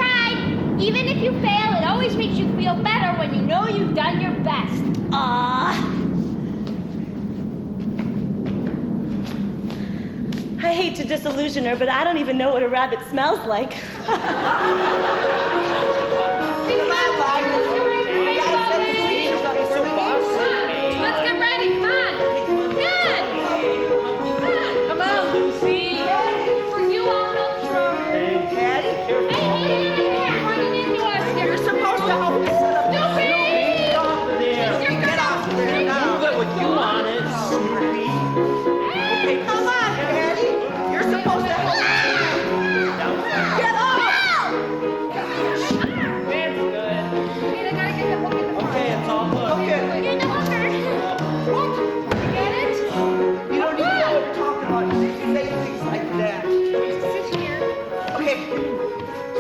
S3: tried. Even if you fail, it always makes you feel better when you know you've done your best.
S5: I hate to disillusion her, but I don't even know what a rabbit smells like.
S6: Let's get ready. Come on. Good. Come on, Lucy. For you, I'll help Charlie.
S2: Patty,
S6: Hey, running into us here.
S2: you're supposed to help me set up.
S6: Snoopy!
S2: Get off there now.
S4: Move it when you want it, Snoopy.
S2: Hey, come on, Patty. You're supposed to help me. Get off!
S1: That's good.
S6: Hey, they gotta get the book in the front.
S4: Okay, it's all good.
S2: Okay.
S3: You're the hooker.
S6: What? Get it?
S2: You don't even know what you're talking about. You say things like that.
S6: Sit here.
S2: Okay.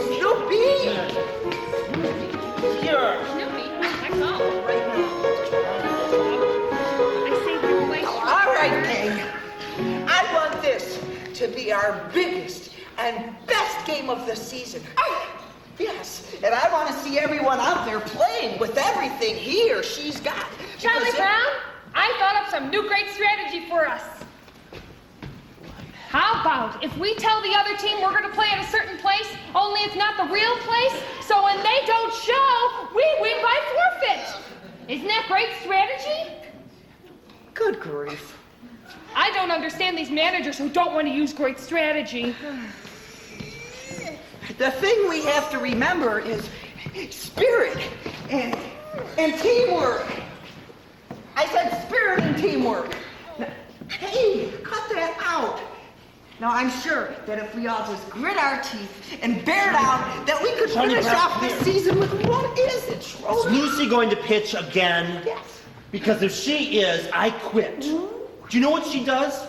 S2: Snoopy!
S4: Here.
S6: Snoopy, that's all.
S2: Right now.
S6: I saved your place.
S2: All right, gang. I want this to be our biggest and best game of the season. Yes, and I want to see everyone out there playing with everything he or she's got.
S6: Charlie
S2: Because
S6: Brown, I thought up some new great strategy for us. How about if we tell the other team we're going to play at a certain place, only it's not the real place, so when they don't show, we win by forfeit. Isn't that great strategy?
S2: Good grief.
S6: I don't understand these managers who don't want to use great strategy.
S2: The thing we have to remember is spirit and teamwork. I said spirit and teamwork. Now, hey, cut that out. Now, I'm sure that if we all just grit our teeth and bear down, that we could
S4: Johnny
S2: finish
S4: Brown,
S2: off this
S4: here.
S2: season with what is it,
S4: Is
S2: Schroeder?
S4: Lucy going to pitch again?
S2: Yes.
S4: Because if she is, I quit. Do you know what she does?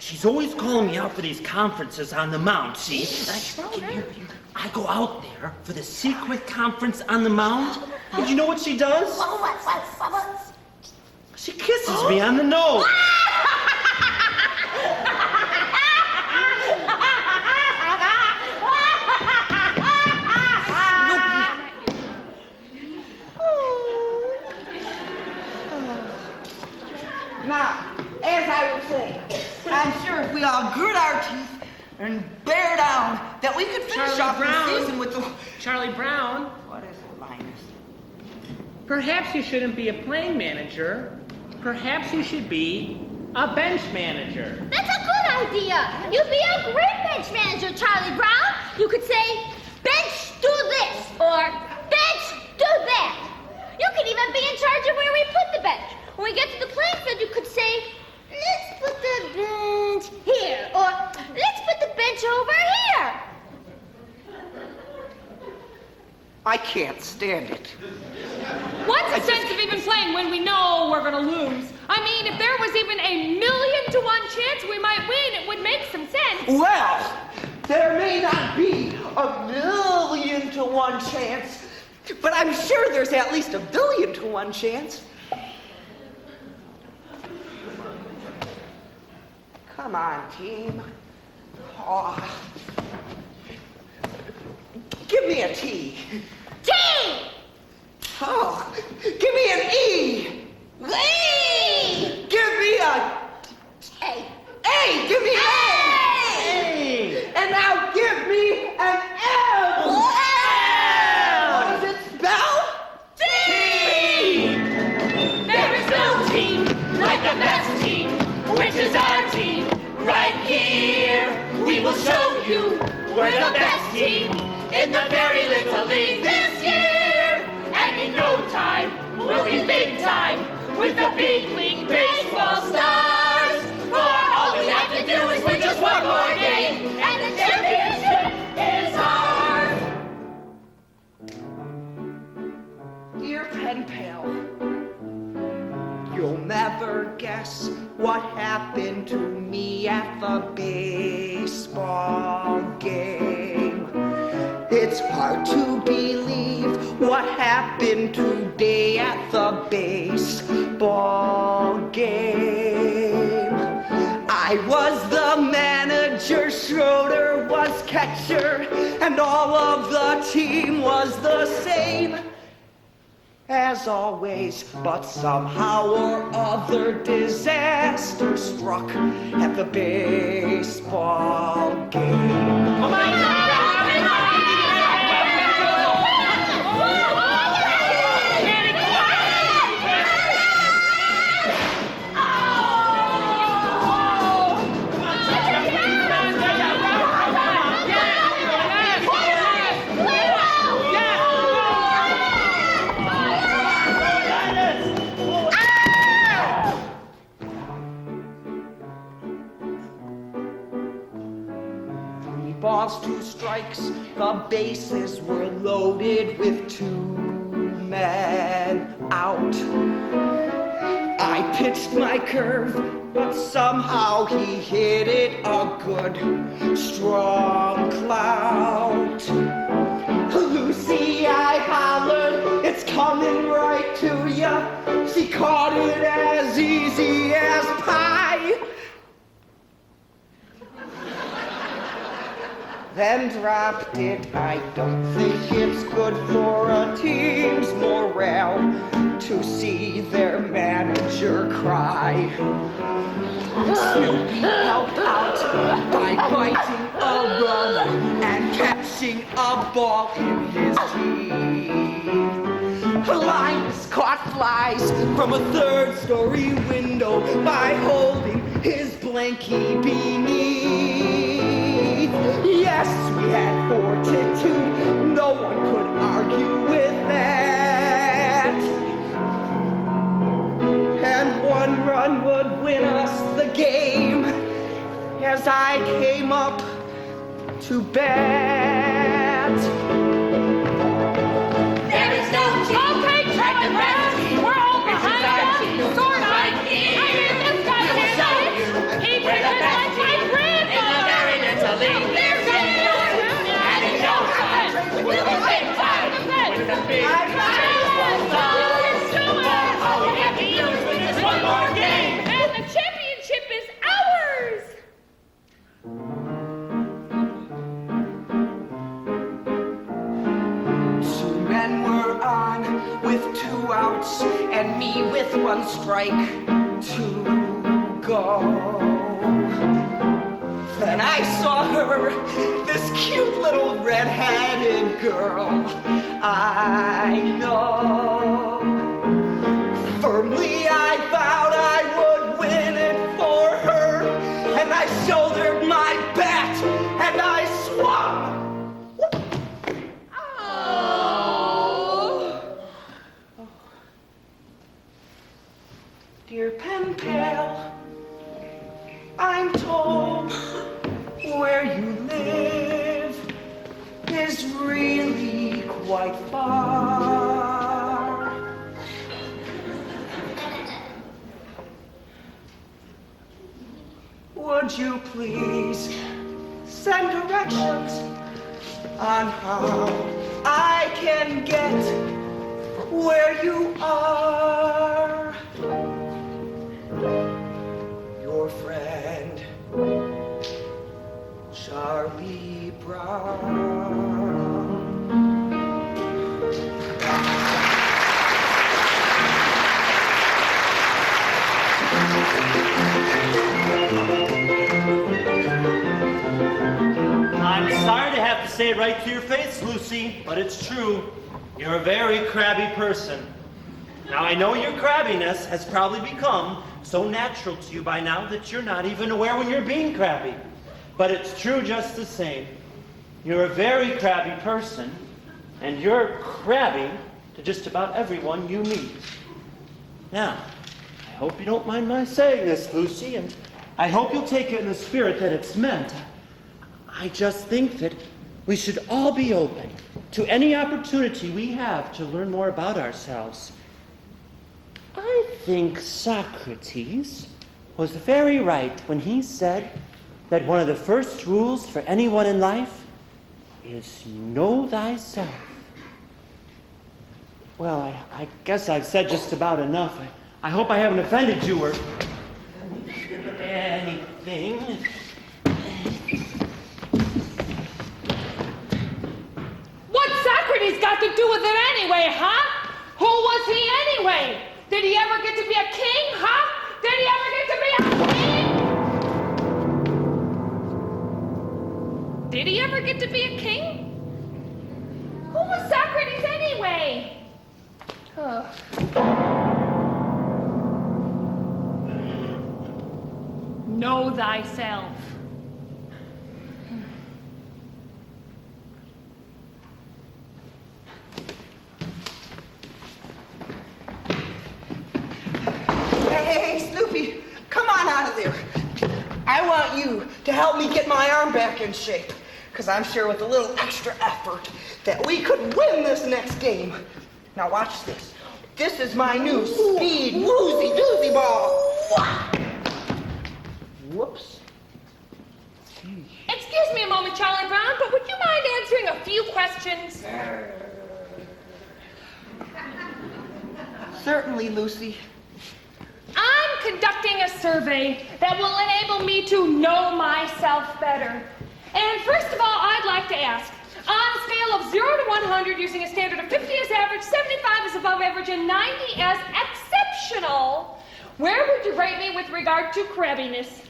S4: She's always calling me out for these conferences on the mound, see? I go out there for the secret conference on the mound, and you know what she does? She kisses me on the nose.
S2: Now, as I was saying, I'm sure if we all grit our teeth and bear down, that we could finish
S1: Charlie
S2: off
S1: Brown.
S2: the season with the...
S1: Charlie Brown,
S2: What is it, Linus?
S1: perhaps you shouldn't be a playing manager. Perhaps you should be a bench manager.
S3: That's a good idea. You'd be a great bench manager, Charlie Brown. You could say, bench, do this, or bench, do that. You could even be in charge of where we put the bench. When we get to the playing field, you could say, let's put the bench here, or let's put the bench over here.
S2: I can't stand it.
S6: What's the sense of even playing when we know we're going to lose? I mean, if there was even 1,000,000 to 1 chance we might win, it would make some sense.
S2: Well, there may not be 1,000,000 to 1 chance, but I'm sure there's at least 1,000,000,000 to 1 chance. Come on, team. Oh. Give me a T.
S3: T!
S2: Oh, give me an E.
S3: E!
S2: Give me a
S3: A!
S2: A. Give me an A. And now give me an L. What does it spell?
S6: There is no team like the best team, which is our team right here. We will show you we're the best team in the very little league this year. And in no time, we'll be big time with the big league baseball stars. For all we have to do is win just one more game, and the championship is ours.
S2: Dear pen pal, you'll never guess what happened to me at the baseball game. It's hard to believe what happened today at the baseball game. I was the manager, Schroeder was catcher, and all of the team was the same as always. But somehow or other, disaster struck at the baseball game.
S1: Oh my God!
S2: Balls, 2 strikes, the bases were loaded with 2 men out. I pitched my curve, but somehow he hit it a good, strong clout. Lucy, I hollered, it's coming right to ya. She caught it as easy as pie. Then dropped it. I don't think it's good for a team's morale to see their manager cry. Snoopy helped out by biting a run and catching a ball in his teeth. Linus caught flies from a 3rd-story window by holding his blankie beneath. Yes, we had fortitude, no one could argue with that. And 1 run would win us the game as I came up to bat.
S3: There is no team
S6: Okay, Charlie Brown, we're all behind you. Sort of. I mean, this guy can't do it. He can do it like my grandfather. There's a and it goes on with the big time. With the big time. One more game. And the championship is ours.
S2: 2 men were on with 2 outs and me with 1 strike to go. Then I saw her, this cute little red-headed girl I know. Firmly I vowed I would win it for her, and I shouldered my bat and I swung. Dear pen pal, I'm told where you live is really quite far. Would you please send directions on how I can get where you are? Your friend, Charlie Brown.
S4: I'm sorry to have to say it right to your face, Lucy, but it's true. You're a very crabby person. Now, I know your crabbiness has probably become so natural to you by now that you're not even aware when you're being crabby. But it's true just the same. You're a very crabby person, and you're crabby to just about everyone you meet. Now, I hope you don't mind my saying this, Lucy, and I hope you'll take it in the spirit that it's meant. I just think that we should all be open to any opportunity we have to learn more about ourselves. I think Socrates was very right when he said that one of the first rules for anyone in life is know thyself. Well, I guess I've said just about enough. I hope I haven't offended you or anything.
S6: Socrates got to do with it anyway, huh? Who was he anyway? Did he ever get to be a king, huh? Did he ever get to be a king? Did he ever get to be a king? Who was Socrates anyway? Ugh. Know thyself.
S2: Hey, Snoopy, come on out of there. I want you to help me get my arm back in shape, because I'm sure with a little extra effort that we could win this next game. Now watch this. This is my new speed woozy doozy ball. Whoops.
S6: Excuse me a moment, Charlie Brown, but would you mind answering a few questions?
S2: Certainly, Lucy.
S6: I'm conducting a survey that will enable me to know myself better. And first of all, I'd like to ask, on a scale of 0 to 100, using a standard of 50 as average, 75 as above average, and 90 as exceptional, where would you rate me with regard to crabbiness?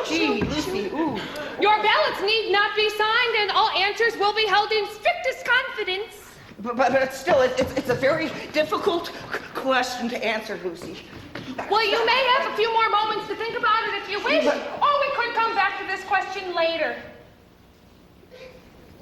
S2: Gee, Lucy, ooh.
S6: Your ballots need not be signed, and all answers will be held in strictest confidence.
S2: But still, it's a very difficult question to answer, Lucy.
S6: Well, you may have a few more moments to think about it if you wish, or we could come back to this question later.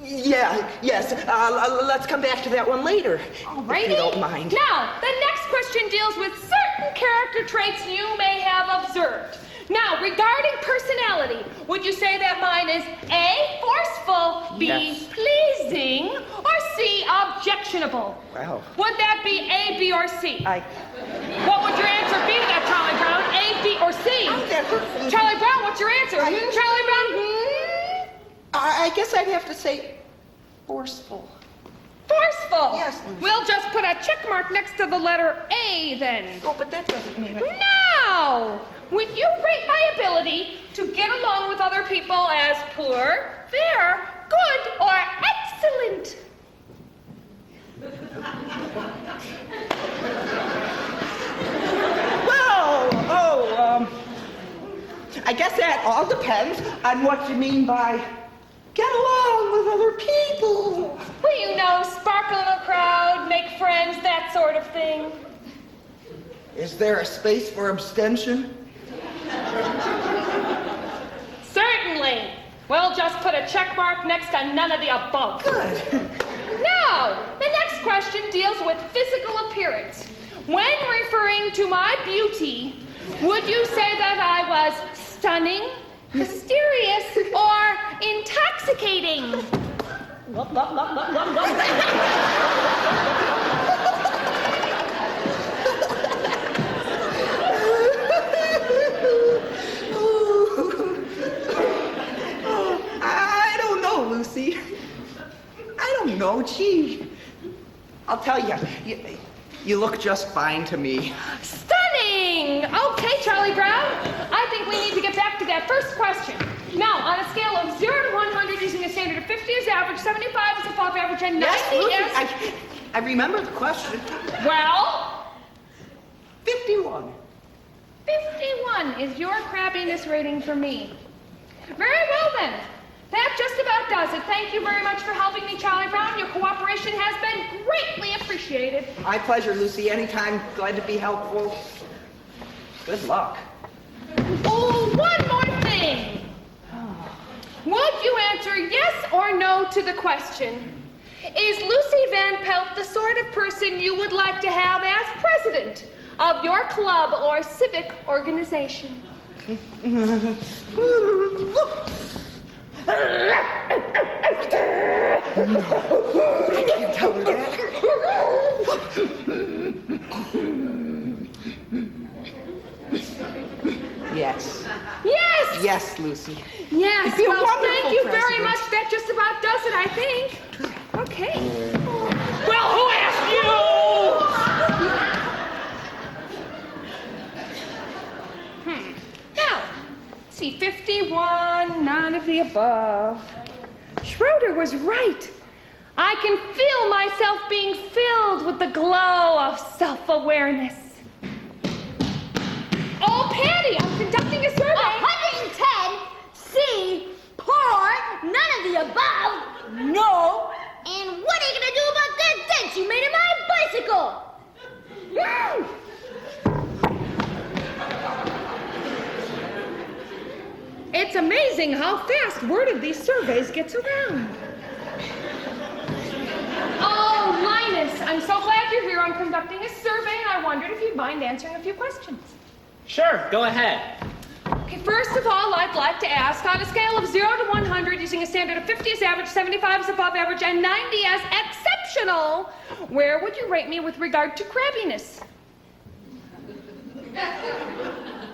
S2: Yes. Let's come back to that one later.
S6: Alrighty.
S2: If you don't mind.
S6: Now, the next question deals with certain character traits you may have observed. Now, regarding personality, would you say that mine is A, forceful, B,
S2: Yes.
S6: pleasing, or C, objectionable?
S2: Wow.
S6: Would that be A, B, or C?
S2: I
S6: What would your answer be to that, Charlie Brown? A, B, or C? Charlie Brown, what's your answer? Charlie Brown?
S2: I guess I'd have to say forceful.
S6: Forceful.
S2: Yes, Lucy.
S6: We'll just put a check mark next to the letter A then.
S2: Oh, but that doesn't mean it.
S6: Now, would you rate my ability to get along with other people as poor, fair, good, or excellent?
S2: I guess that all depends on what you mean by get along with other people.
S6: Well, you know, sparkle in a crowd, make friends, that sort of thing.
S2: Is there a space for abstention?
S6: Certainly. We'll just put a check mark next to none of the above.
S2: Good.
S6: Now, the next question deals with physical appearance. When referring to my beauty, would you say that I was stunning, mysterious, or intoxicating?
S2: I don't know, Lucy. I don't know. Gee, I'll tell you, you look just fine to me.
S6: Stunning! Okay, Charlie Brown. I think we need to get back to that first question. Now, on a scale of 0 to 100, using a standard of 50 as average, 75 as above average, and 90
S2: Yes, Lucy,
S6: as...
S2: I remember the question.
S6: Well?
S2: 51.
S6: 51 is your crabbiness rating for me. Very well, then. That just about does it. Thank you very much for helping me, Charlie Brown. Your cooperation has been greatly appreciated.
S2: My pleasure, Lucy. Anytime. Glad to be helpful. Good luck.
S6: Oh, one more thing. Would you answer yes or no to the question? Is Lucy Van Pelt the sort of person you would like to have as president of your club or civic organization?
S2: I can't tell her that. Yes.
S6: Yes!
S2: Yes, Lucy.
S6: Yes,
S2: You'd be a
S6: well,
S2: wonderful
S6: thank you very
S2: president.
S6: much. That just about does it, I think. Okay. Well, who asked you? Now, see, 51, none of the the above. Schroeder was right. I can feel myself being filled with the glow of self-awareness. Oh, Patty, I'm conducting a survey.
S5: 110, C, poor, none of the above, no. And what are you gonna do about that dent you made in my bicycle?
S6: It's amazing how fast word of these surveys gets around. Oh, Linus, I'm so glad you're here. I'm conducting a survey, and I wondered if you'd mind answering a few questions.
S1: Sure, go ahead.
S6: Okay, first of all, I'd like to ask, on a scale of 0 to 100, using a standard of 50 as average, 75 as above average, and 90 as exceptional, where would you rate me with regard to crabbiness?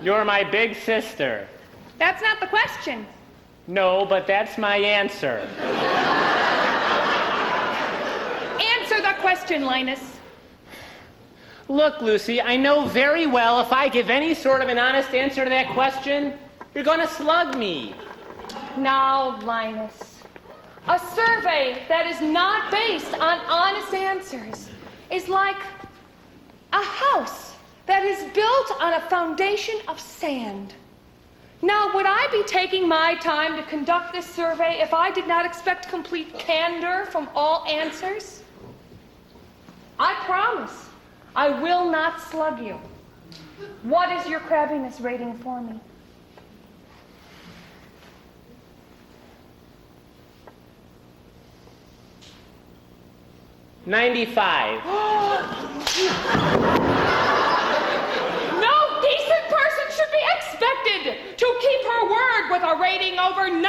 S1: You're my big sister.
S6: That's not the question.
S1: No, but that's my answer.
S6: Answer the question, Linus.
S1: Look, Lucy, I know very well if I give any sort of an honest answer to that question, you're gonna slug me.
S6: Now, Linus, a survey that is not based on honest answers is like a house that is built on a foundation of sand. Now, would I be taking my time to conduct this survey if I did not expect complete candor from all answers? I promise I will not slug you. What is your crabbiness rating for me?
S1: $95.
S6: No decent person should be expected to keep her word with a rating over 90.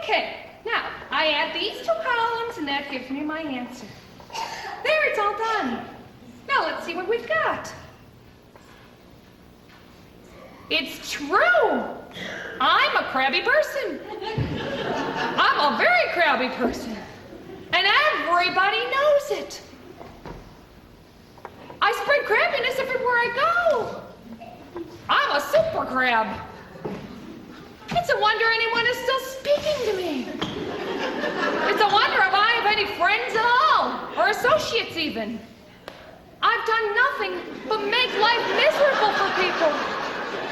S6: Okay, now I add these two columns and that gives me my answer. There, it's all done. Now let's see what we've got. It's true. I'm a crabby person. I'm a very crabby person. And everybody knows it. I spread crabbiness everywhere I go. I'm a super crab. It's a wonder anyone is still speaking to me. It's a wonder if I have any friends at all, or associates even. I've done nothing but make life miserable for people.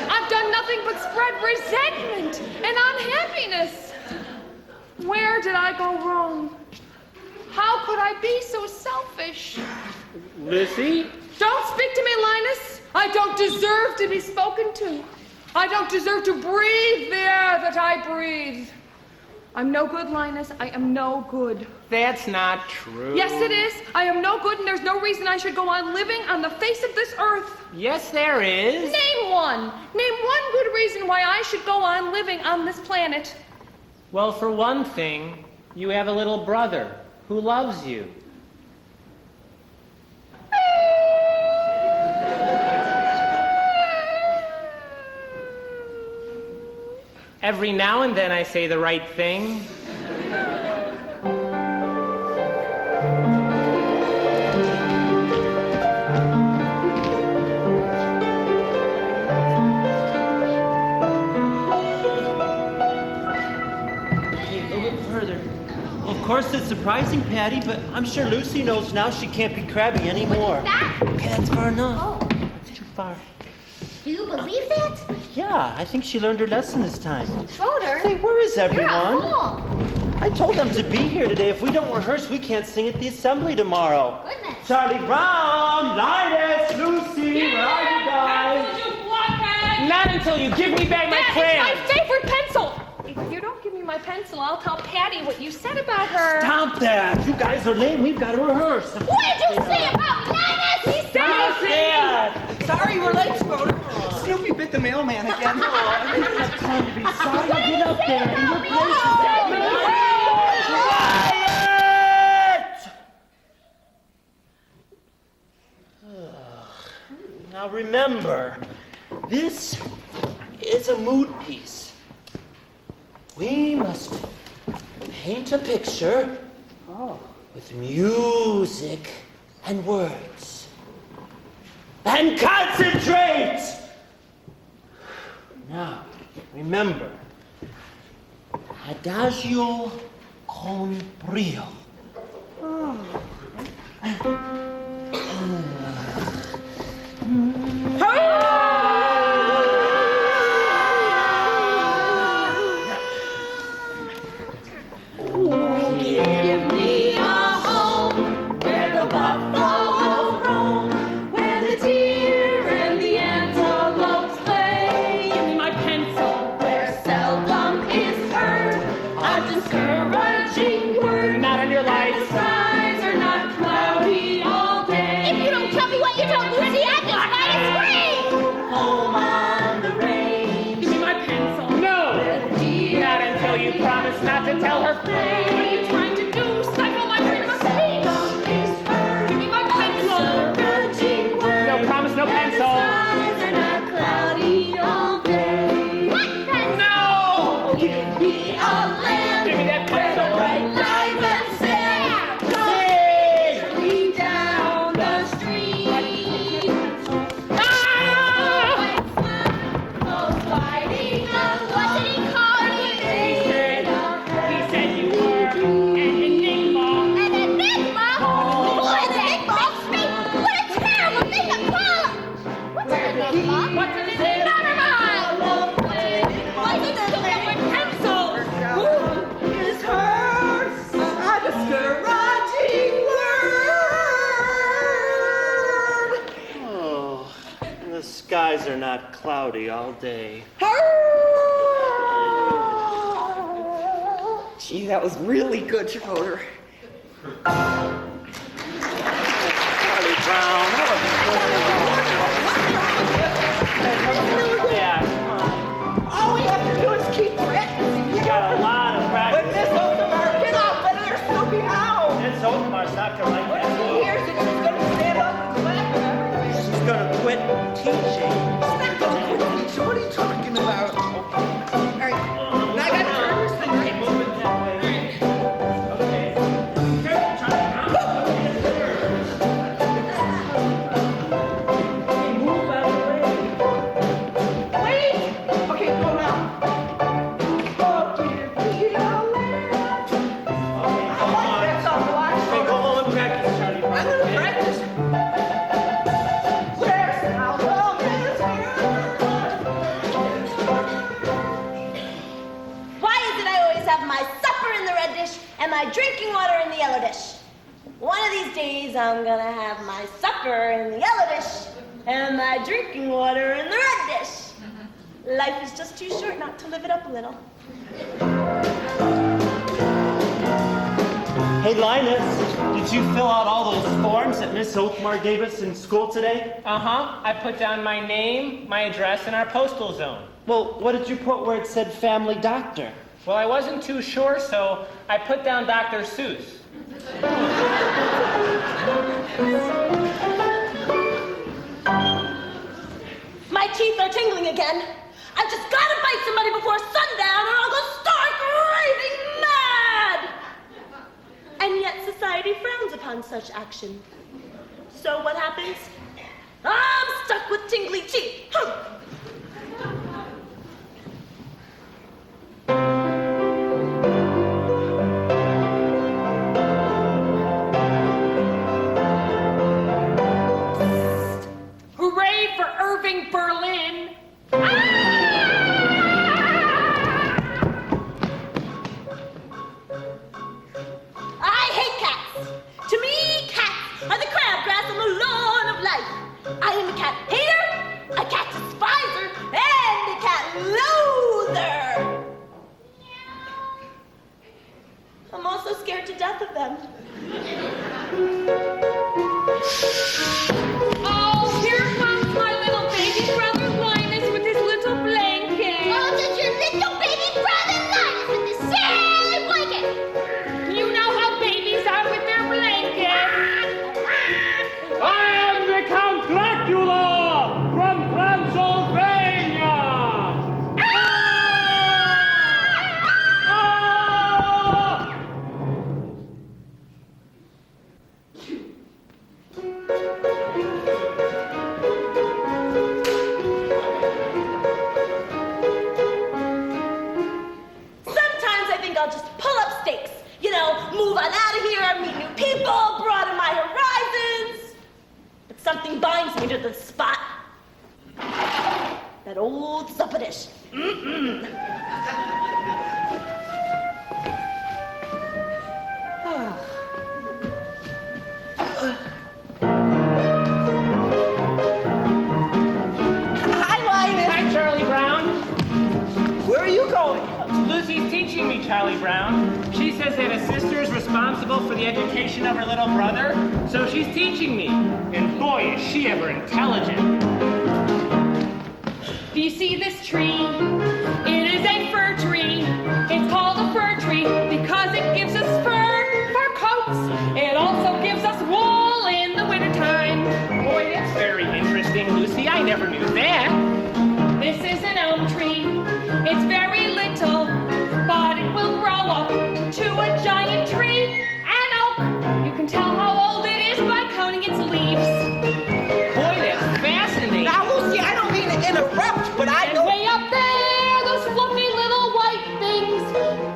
S6: I've done nothing but spread resentment and unhappiness. Where did I go wrong? How could I be so selfish?
S1: Lucy?
S6: Don't speak to me, Linus. I don't deserve to be spoken to. I don't deserve to breathe the air that I breathe. I'm no good, Linus. I am no good.
S1: That's not true.
S6: Yes, it is. I am no good, and there's no reason I should go on living on the face of this earth.
S1: Yes, there is.
S6: Name one. Name one good reason why I should go on living on this planet.
S1: Well, for one thing, you have a little brother who loves you. Every now and then I say the right thing.
S4: Hey, a little further. Of course, it's surprising, Patty, but I'm sure Lucy knows now she can't be crabby anymore.
S5: That?
S4: Okay, that's far enough.
S5: Oh,
S4: That's too far.
S5: do you believe that?
S4: Yeah, I think she learned her lesson this time.
S5: Schroeder,
S4: Hey, where is
S5: you're a
S4: everyone?
S5: fool.
S4: I told them to be here today. If we don't rehearse, we can't sing at the assembly tomorrow.
S5: Goodness.
S4: Charlie Brown, Linus, Lucy, where are you guys?
S6: You blockhead!
S1: Not until you give me back my
S6: That
S1: crayon.
S6: is my favorite pencil. If you don't give me my pencil, I'll tell Patty what you said about her.
S4: Stop that! You guys are late. We've got to rehearse.
S5: What did you say about Linus? He said
S4: Stop that!
S2: Sorry we're late, Schroeder. Snoopy bit the mailman again.
S4: I didn't have time to be sorry. Get up there. In your place. Quiet! Now remember, this is a mood piece. We must paint a picture with music and words. And concentrate! Now, remember, adagio con brio.
S3: Give me a home where the buffalo roam, where the deer and the antelopes play.
S6: Give me my pencil.
S3: Where seldom is heard a discouraging word.
S1: Not on your
S3: And the
S1: lights.
S3: skies are not cloudy all day.
S5: If you don't tell me what you don't lose the acting minus free!
S3: Home on the range.
S6: Give me my pencil.
S1: No!
S3: Where the deer
S1: Not until you promise not to tell her.
S6: What are you trying to do? Stifle my freedom of speech.
S3: seldom is heard
S6: Give me my
S3: a
S6: pencil.
S3: discouraging word.
S1: No promise, no
S3: And the
S1: pencil.
S3: skies are not cloudy all day.
S5: What pencil?
S1: No!
S3: Give me a land
S1: Give me that
S3: where the
S1: pencil.
S3: bright lights that sail safely down the street.
S1: Ah!
S3: Goes gliding
S5: What did he call you?
S1: He said you were an enigma.
S5: An enigma? Who is enigma? Me? What a terrible thing to call him! What's an enigma?
S6: What's an enigma?
S5: Never mind! What's an enigma?
S6: Pencil.
S2: Is her a discouraging word?
S4: Oh, and the skies are not cloudy all day.
S2: Gee, that was really good, Schroeder.
S4: Charlie Brown, yeah, come on.
S2: All we have to do is keep practicing.
S4: You got a lot of
S2: When
S4: practice.
S2: Miss Oldemar get out, let her still be out.
S4: Miss Oldmar's not gonna like
S2: When
S4: that.
S2: she hears it, she's gonna stand up and clap and everything.
S4: She's gonna quit teaching.
S2: She's not gonna quit teaching. What are you talking about? All right, now I gotta turn this thing
S4: Okay,
S2: right.
S4: move it that way. Okay. Move out of the way.
S2: Wait! Okay, go now. Oh, give me a land.
S4: Okay,
S2: I
S4: come
S2: like
S4: on.
S2: that song a lot.
S4: Okay, go home and practice, Charlie Brown.
S2: I'm gonna
S4: okay?
S2: practice. Where's now love is
S5: Why is it I always have my supper in the red dish and my drinking water in the yellow dish? One of these days I'm gonna have my supper in the yellow dish and my drinking water in the red dish. Life is just too short not to live it up a little.
S4: Hey, Linus, did you fill out all those forms that Miss Oakmar gave us in school today?
S1: Uh-huh. I put down my name, my address, and our postal zone.
S4: Well, what did you put where it said family doctor?
S1: Well, I wasn't too sure, so I put down Dr. Seuss.
S5: My teeth are tingling again. I've just gotta bite somebody before sundown or I'll go stark raving mad! And yet society frowns upon such action. So what happens? I'm stuck with tingly teeth. Huh.
S6: Hooray for Irving Berlin.
S5: I hate cats. To me, cats are the crabgrass on the lawn of life. I am a cat hater, a cat despiser, and a cat loather. I'm also scared to death of them.
S6: Oh, here comes my little baby brother Linus with his little blanket.
S5: Oh, does your little baby brother Linus with the same blanket?
S6: You know how babies are with their blankets.
S1: I am the Count Dracula!
S5: to the spot. That old supper dish.
S2: Hi, Linus.
S1: Hi, Charlie Brown.
S2: Where are you going?
S1: Lucy's teaching me, Charlie Brown. She says that a sister is responsible for the education of her little brother, so she's teaching me. And boy, is she ever intelligent.
S6: Do you see this tree? It is a fir tree. It's called a fir tree because it gives us fur coats. It also gives us wool in the wintertime.
S1: Boy, that's very interesting, Lucy. I never knew that.
S6: This is an elm tree. It's very little, but it will grow up to a giant tree. An oak. You can tell how old it is by counting its leaves.
S1: Boy, that's fascinating.
S2: Now, Lucy, I don't mean to interrupt, but I
S6: And
S2: know...
S6: way up there, those fluffy little white things,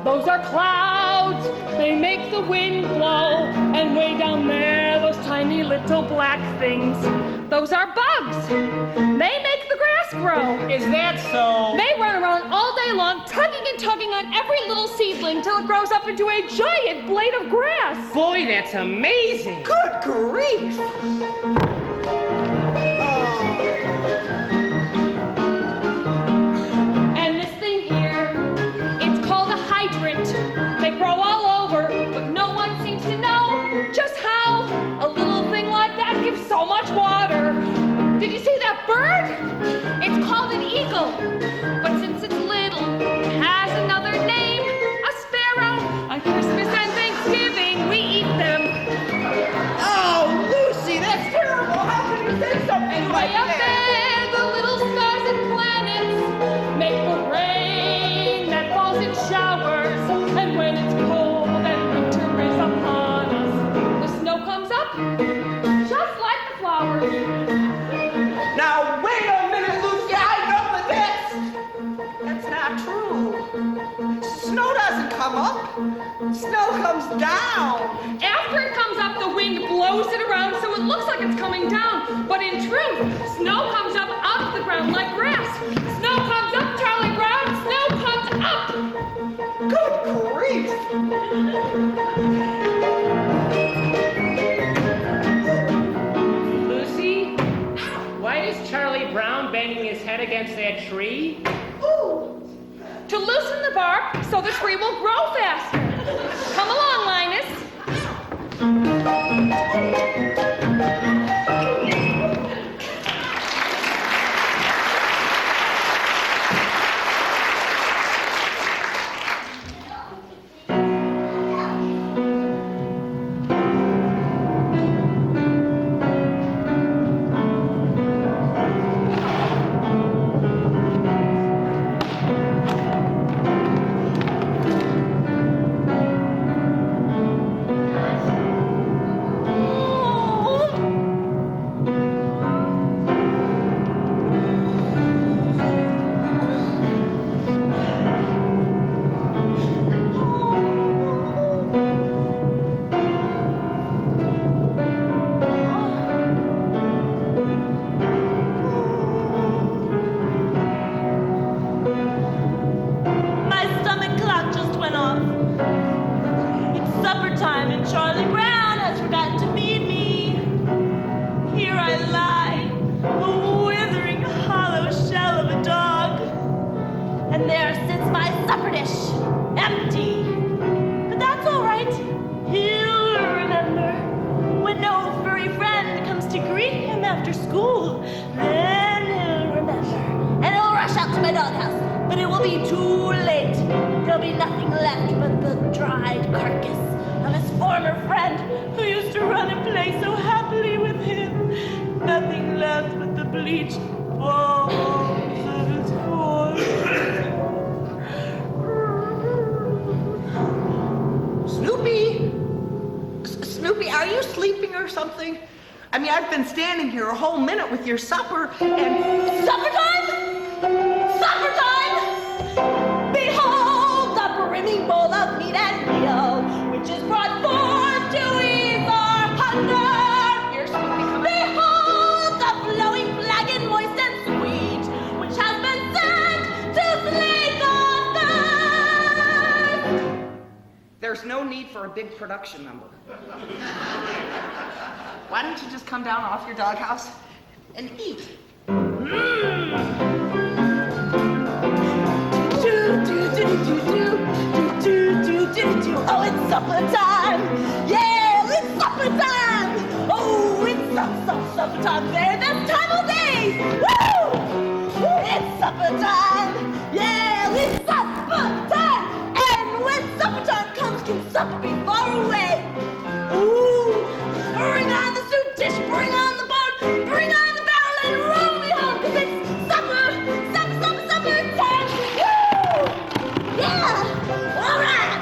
S6: those are clouds. They make the wind blow. And way down there, those tiny little black things, those are bugs. They make the grass grow.
S1: Is that so?
S6: They run around all day long, tugging and tugging on every little seedling till it grows up into a giant blade of grass.
S1: Boy, that's amazing.
S2: Good grief!
S6: And this thing here, it's called a hydrant. They grow all over, but no one seems to know just how a little thing like that gives so much water. Did you see that bird? It's called an eagle. But since it's little, it has another name, a sparrow. On Christmas and Thanksgiving, we eat them.
S2: Oh, Lucy, that's terrible! How can you say something
S6: And
S2: like
S6: way up
S2: that?
S6: there, the little stars and planets make the rain that falls in showers. And when it's cold and winter is upon us, the snow comes up just like the flowers.
S2: Now, wait a minute, Lucy, I know that that's not true. Snow doesn't come up. Snow comes down.
S6: After it comes up, the wind blows it around so it looks like it's coming down. But in truth, snow comes up out of the ground like grass. Snow comes up, Charlie Brown. Snow comes up.
S2: Good grief!
S1: Lucy, why is Charlie Brown banging his head against that tree?
S6: To loosen the bark so the tree will grow faster. Come along, Linus.
S5: My stomach clock just went off. It's supper time and Charlie Brown has forgotten to feed me. Here I lie, a withering hollow shell of a dog. And there sits my supper dish, empty. But that's all right. He'll remember when no furry friend comes to greet him after school. Then he'll remember, and he'll rush out to my doghouse. But it will be too late. There'll be nothing left but the dried carcass of his former friend who used to run and play so happily with him. Nothing left but the bleached bones of his voice.
S2: Snoopy! Snoopy, are you sleeping or something? I mean, I've been standing here a whole minute with your supper and...
S5: Supper time? Supper time! Behold the brimming bowl of meat and meal, which is brought forth to ease our hunger.
S2: Here's Snoopy coming.
S5: Behold the flowing
S2: there's no need for a big production number. Why don't you just come down off your doghouse and eat?
S5: Oh, it's supper time! Yeah, it's supper time! Oh, it's supper time! Very best time of day! Woo! It's supper time! Yeah, it's supper time! And when supper time comes, can supper be far away? Ooh! Bring on the soup dish, bring on the bone, bring on the barrel, and roll me home, 'cause it's supper time! Woo! Yeah! All right!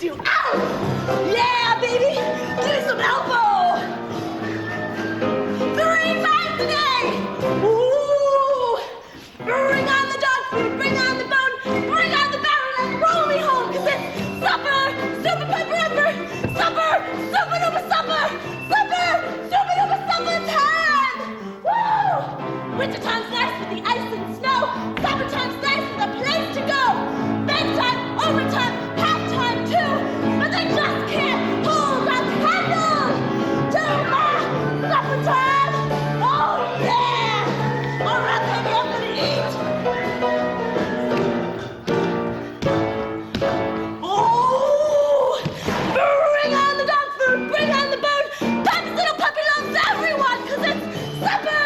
S5: Ow! Yeah, baby! Give me some elbow! 3 times a day! Ooh! Bring on the dog food, bring on the bone, bring on the barrel, and roll me home, 'cause it's supper, super pepper upper, supper, super duper supper, supper, super duper supper time! Woo! Wintertime's nice with the ice and snow, summertime's nice with a place to go, bedtime, overtime, halftime too, but they just can't hold a candle to my supper time! Oh yeah! All right, baby, I'm gonna eat! Oh! Bring on the dog food, bring on the bone, Pep's little puppy loves everyone, 'cause it's supper!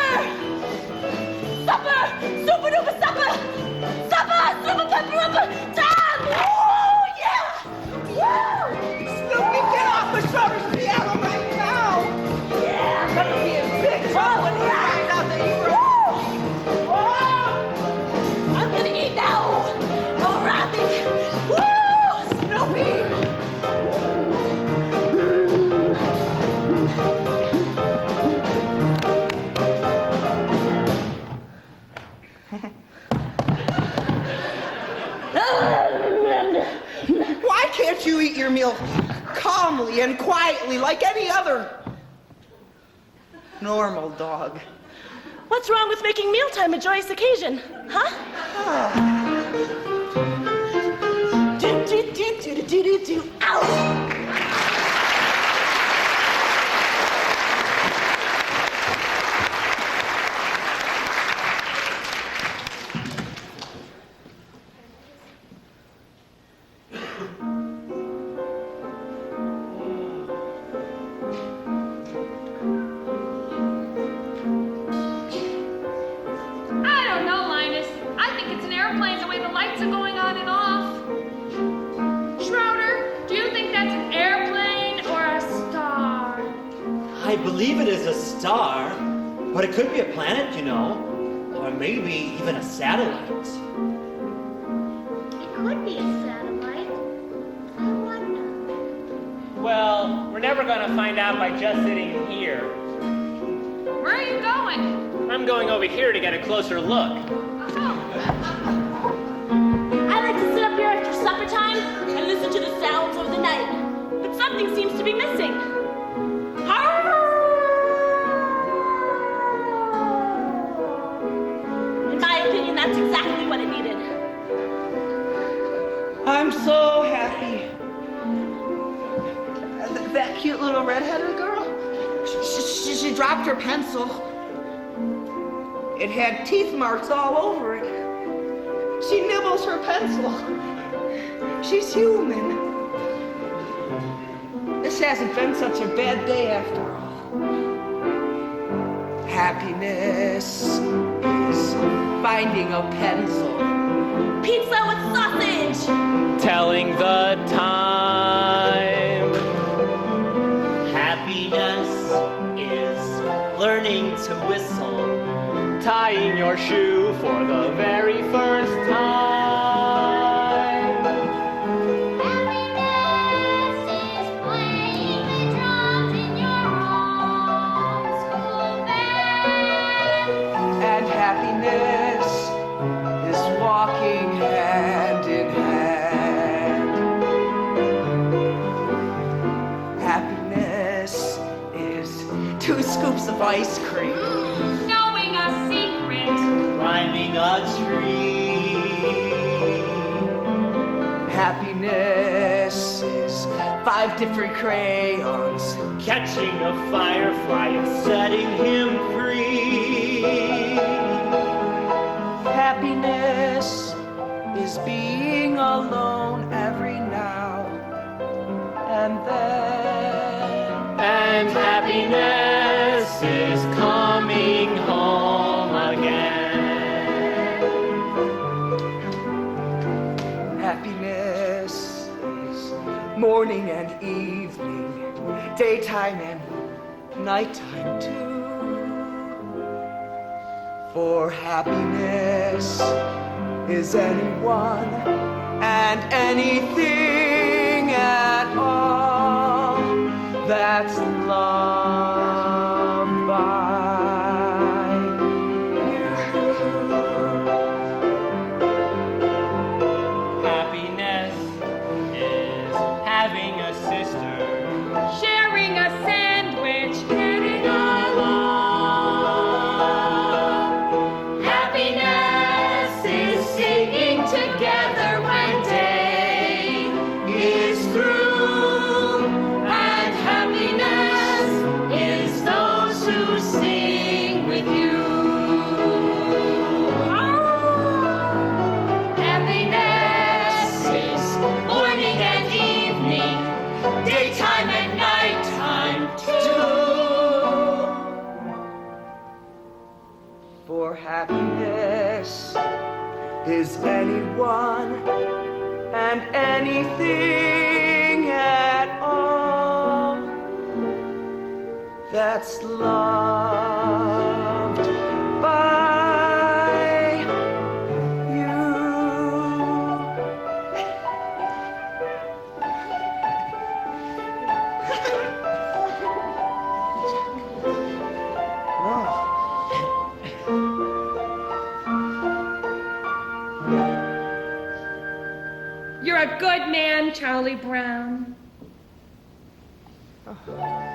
S5: Supper! Super duper supper! Supper! Super pepper upper time! Oh yeah! Woo!
S2: Snoopy, get off the shoulders piano right now!
S5: Yeah!
S2: I'm gonna be in big trouble when you find out that you were...
S5: I'm gonna eat now! All right, baby! Woo! Snoopy!
S2: Why can't you eat your meal calmly and quietly like any other normal dog?
S5: What's wrong with making mealtime a joyous occasion? Huh? Do. Ow!
S6: I don't know, Linus. I think it's an airplane the way the lights are going on and off. Schroeder, do you think that's an airplane or a star?
S4: I believe it is a star, but it could be a planet, you know, or maybe even a satellite.
S3: It could be a satellite. I wonder.
S1: Well, we're never going to find out by just sitting here.
S6: Where are you going?
S1: I'm going over here to get a closer look.
S6: Oh.
S5: I like to sit up here after supper time and listen to the sounds of the night. But something seems to be missing. In my opinion, that's exactly what it needed.
S2: I'm so happy. That cute little redheaded girl, she dropped her pencil. It had teeth marks all over it. She nibbles her pencil. She's human. This hasn't been such a bad day after all. Happiness is finding a pencil.
S5: Pizza with sausage!
S1: Telling the time.
S4: Happiness is learning to whistle.
S1: Tying your shoe for the very first time.
S3: Happiness is playing the drums in your own school band.
S2: And happiness is walking hand in hand. Happiness is 2 scoops of ice cream.
S6: Knowing a secret.
S4: Rhyming climbing a tree.
S2: Happiness is 5 different crayons.
S4: Catching a firefly and setting him free.
S2: Happiness is being alone every now and then.
S1: And happiness is coming home again.
S2: Happiness is morning and evening, daytime and nighttime too. For happiness is anyone and anything at all that's loved by you.
S1: Happiness is having a sister.
S6: Sharing a sandwich,
S3: Getting along. Happiness is singing together when day is through. And happiness is those who sing with you. Happiness is morning and evening, daytime and nighttime too.
S2: For happiness is anyone and anything at all that's loved by you.
S6: you're a good man, Charlie Brown.
S2: Oh.